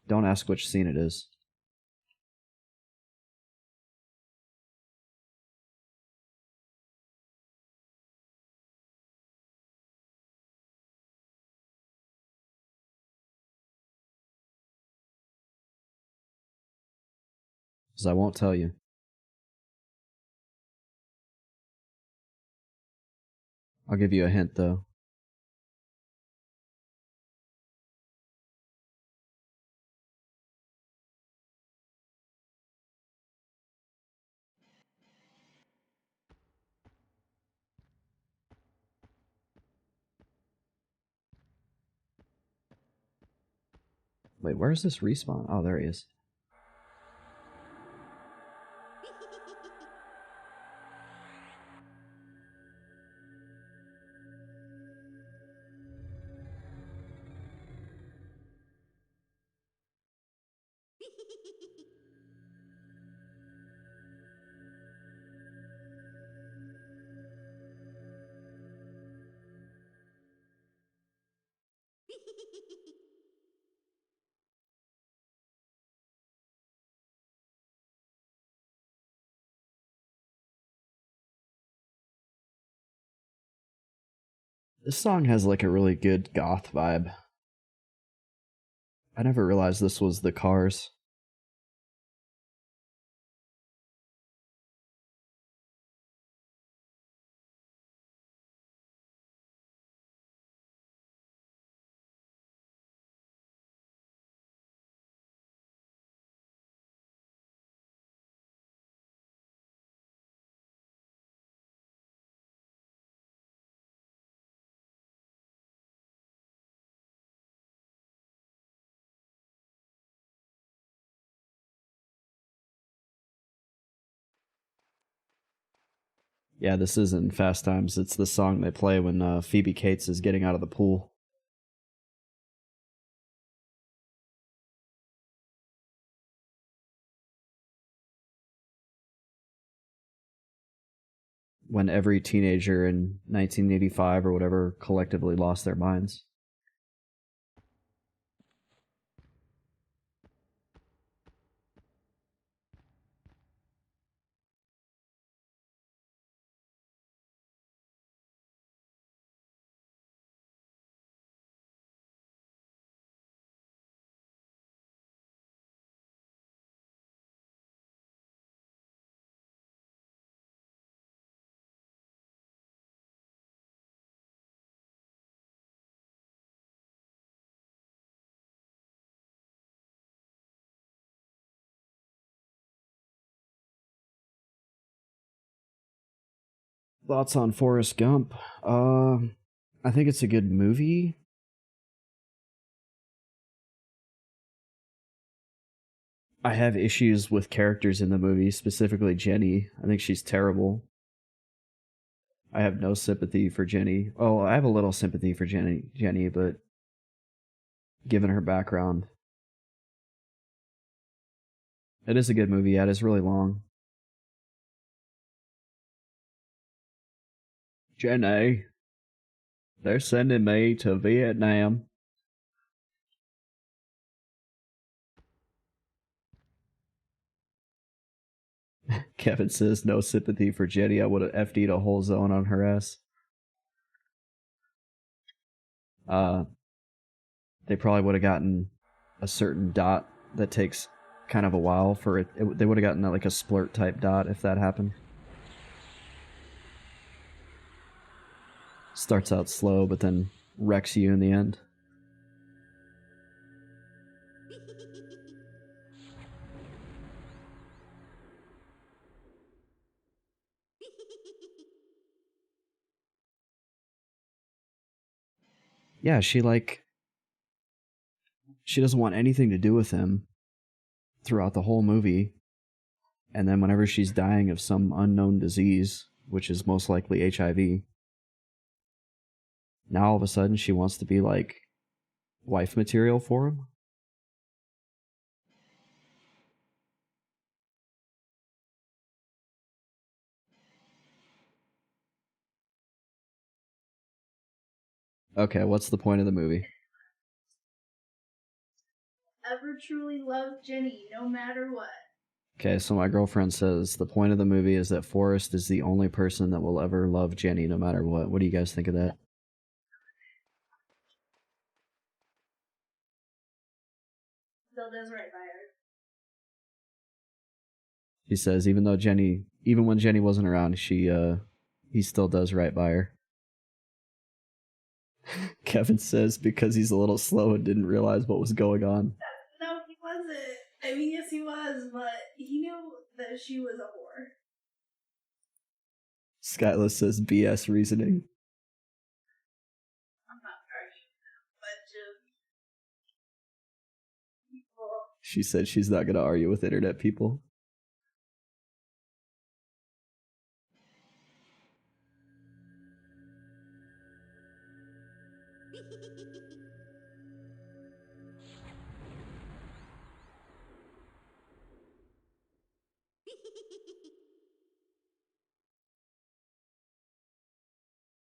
Don't ask which scene it is. Because I won't tell you. I'll give you a hint, though. Wait, where's this respawn? Oh, there he is. This song has like a really good goth vibe. I never realized this was the Cars. Yeah, this isn't Fast Times. It's the song they play when Phoebe Cates is getting out of the pool. When every teenager in 1985 or whatever collectively lost their minds. Thoughts on Forrest Gump? I think it's a good movie. I have issues with characters in the movie, specifically Jenny. I think she's terrible. I have no sympathy for Jenny. Oh, I have a little sympathy for Jenny, but given her background, it is a good movie. Yeah, it is really long. Jenny, they're sending me to Vietnam. Kevin says no sympathy for Jenny. I would have FD'd a whole zone on her ass. They probably would have gotten a certain dot that takes kind of a while for it. They would have gotten like a splurt type dot if that happened. Starts out slow, but then wrecks you in the end. Yeah, she doesn't want anything to do with him throughout the whole movie. And then whenever she's dying of some unknown disease, which is most likely HIV, now all of a sudden she wants to be like wife material for him. Okay, what's the point of the movie? Ever truly love Jenny, no matter what. Okay, so my girlfriend says the point of the movie is that Forrest is the only person that will ever love Jenny no matter what. What do you guys think of that? Still does right by her. She says even when Jenny wasn't around, he still does right by her. Kevin says because he's a little slow and didn't realize what was going on. No, he wasn't. I mean, yes, he was, but he knew that she was a whore. Skyla says BS reasoning. I'm not arguing a bunch of people. She said she's not going to argue with internet people.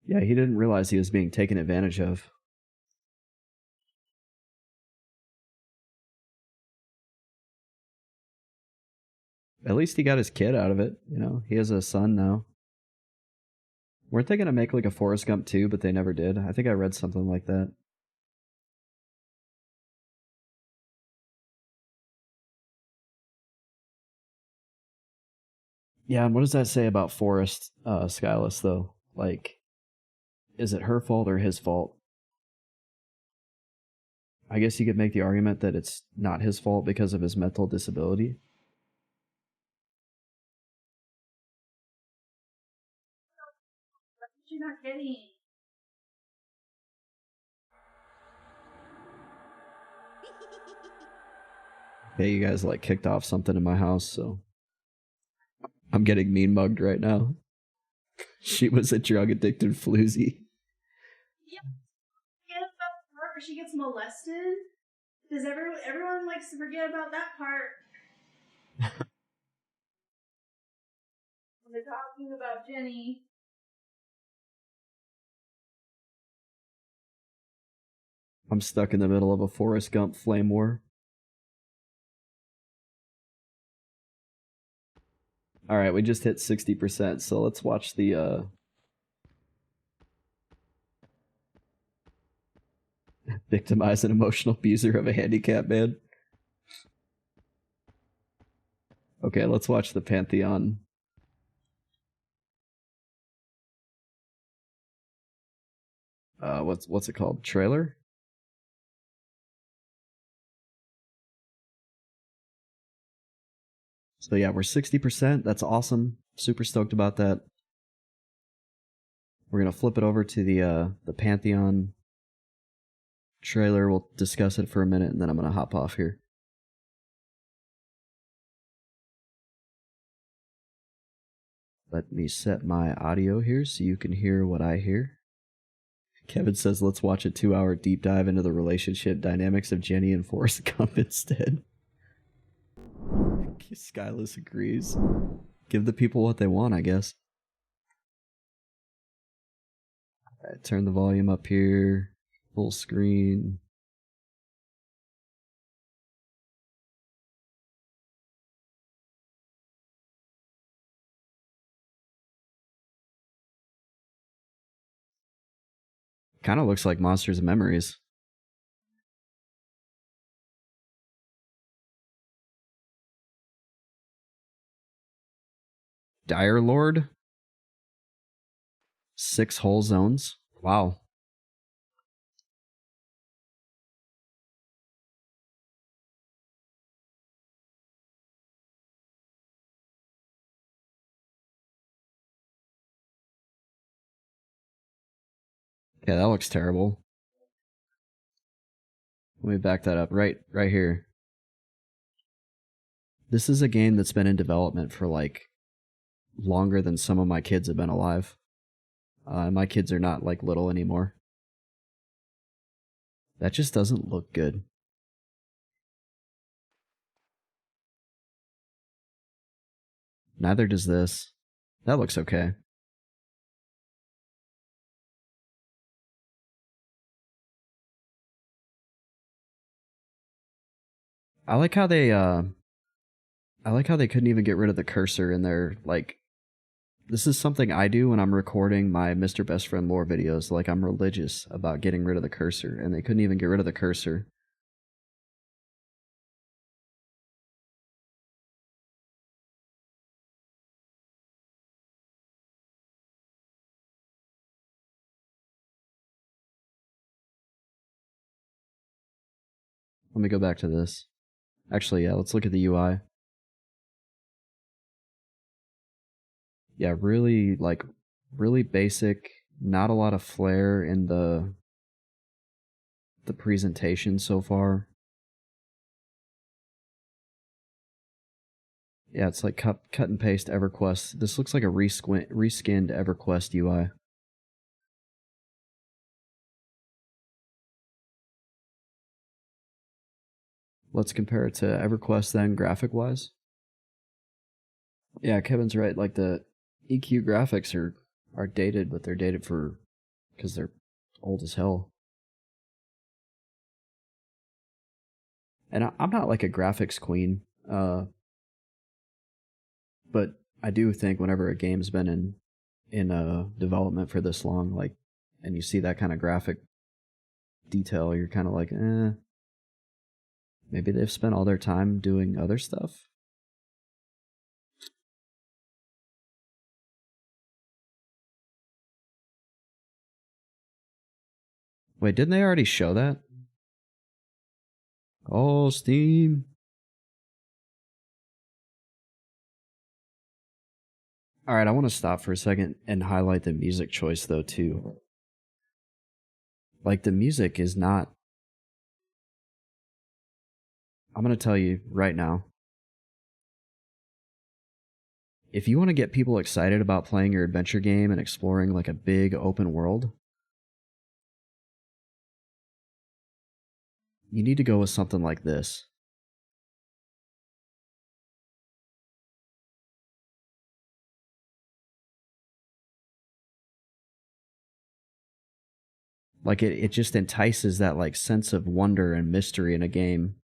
Yeah, he didn't realize he was being taken advantage of. At least he got his kid out of it, you know. He has a son now. Weren't they going to make like a Forrest Gump 2, but they never did? I think I read something like that. Yeah, and what does that say about Forrest, Skyless, though? Like, is it her fault or his fault? I guess you could make the argument that it's not his fault because of his mental disability. That's what you're not getting. Yeah, you guys like kicked off something in my house, so I'm getting mean mugged right now. She was a drug addicted floozy. Yeah, forget about the part where she gets molested. Does everyone likes to forget about that part? When they're talking about Jenny. I'm stuck in the middle of a Forrest Gump flame war. Alright, we just hit 60%, so let's watch the victimize an emotional abuser of a handicap man. Okay, let's watch the Pantheon. What's it called? Trailer? So yeah, we're 60%. That's awesome. Super stoked about that. We're gonna flip it over to the Pantheon trailer. We'll discuss it for a minute, and then I'm gonna hop off here. Let me set my audio here so you can hear what I hear. Kevin says, let's watch a 2-hour deep dive into the relationship dynamics of Jenny and Forrest Gump instead. Skyless agrees. Give the people what they want, I guess. Alright, turn the volume up here. Full screen. Kind of looks like Monsters and Memories. Dire Lord? 6 whole zones? Wow. Yeah, that looks terrible. Let me back that up. Right here. This is a game that's been in development for like longer than some of my kids have been alive. My kids are not like little anymore. That just doesn't look good. Neither does this. That looks okay. I like how they couldn't even get rid of the cursor in their, like, this is something I do when I'm recording my Mr. Best Friend lore videos. Like, I'm religious about getting rid of the cursor, and they couldn't even get rid of the cursor. Let me go back to this. Actually, yeah, let's look at the UI. Yeah, really, like, really basic, not a lot of flair in the presentation so far. Yeah, it's like cut and paste EverQuest. This looks like a reskinned EverQuest UI. Let's compare it to EverQuest then, graphic-wise. Yeah, Kevin's right. Like, the EQ graphics are dated, but they're dated because they're old as hell. And I'm not like a graphics queen, but I do think whenever a game's been in development for this long, like, and you see that kind of graphic detail, you're kind of like, maybe they've spent all their time doing other stuff. Wait, didn't they already show that? Oh, Steam. All right, I want to stop for a second and highlight the music choice, though, too. Like, the music is not... I'm going to tell you right now. If you want to get people excited about playing your adventure game and exploring, like, a big open world, you need to go with something like this. Like, it just entices that, like, sense of wonder and mystery in a game.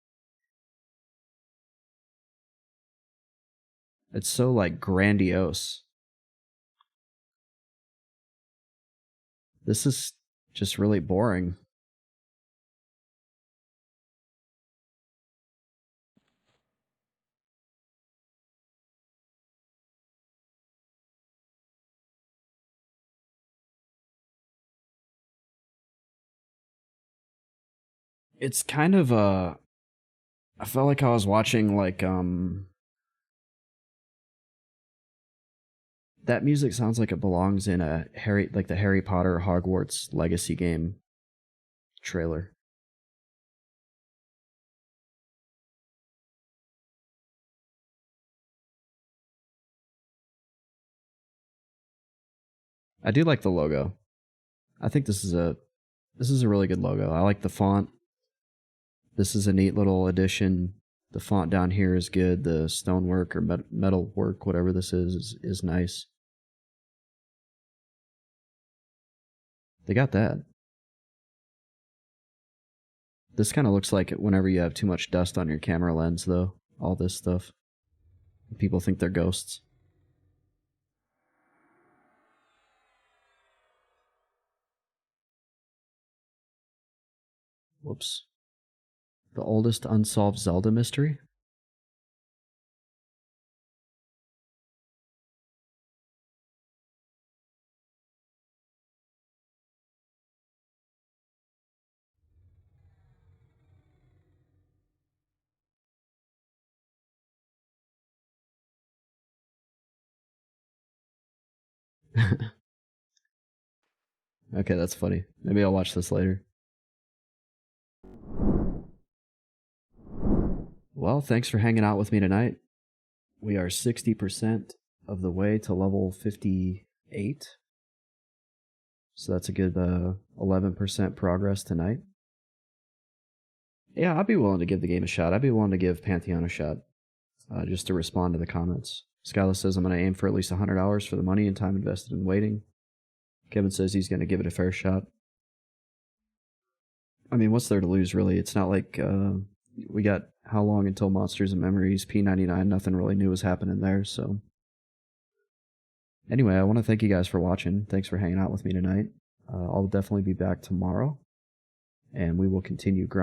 It's so, like, grandiose. This is just really boring. It's kind of I felt like I was watching, like, that music sounds like it belongs in the Harry Potter Hogwarts Legacy game trailer. I do like the logo. I think this is a really good logo. I like the font. This is a neat little addition. The font down here is good. The stonework or metal work, whatever this is nice. They got that. This kind of looks like whenever you have too much dust on your camera lens, though. All this stuff. People think they're ghosts. Whoops. The oldest unsolved Zelda mystery? Okay, that's funny. Maybe I'll watch this later. Well, thanks for hanging out with me tonight. We are 60% of the way to level 58. So that's a good 11% progress tonight. Yeah, I'd be willing to give the game a shot. I'd be willing to give Pantheon a shot, just to respond to the comments. Skyla says, I'm going to aim for at least 100 hours for the money and time invested in waiting. Kevin says he's going to give it a fair shot. I mean, what's there to lose, really? It's not like we got how long until Monsters and Memories P99? Nothing really new was happening there, so. Anyway, I want to thank you guys for watching. Thanks for hanging out with me tonight. I'll definitely be back tomorrow, and we will continue grinding.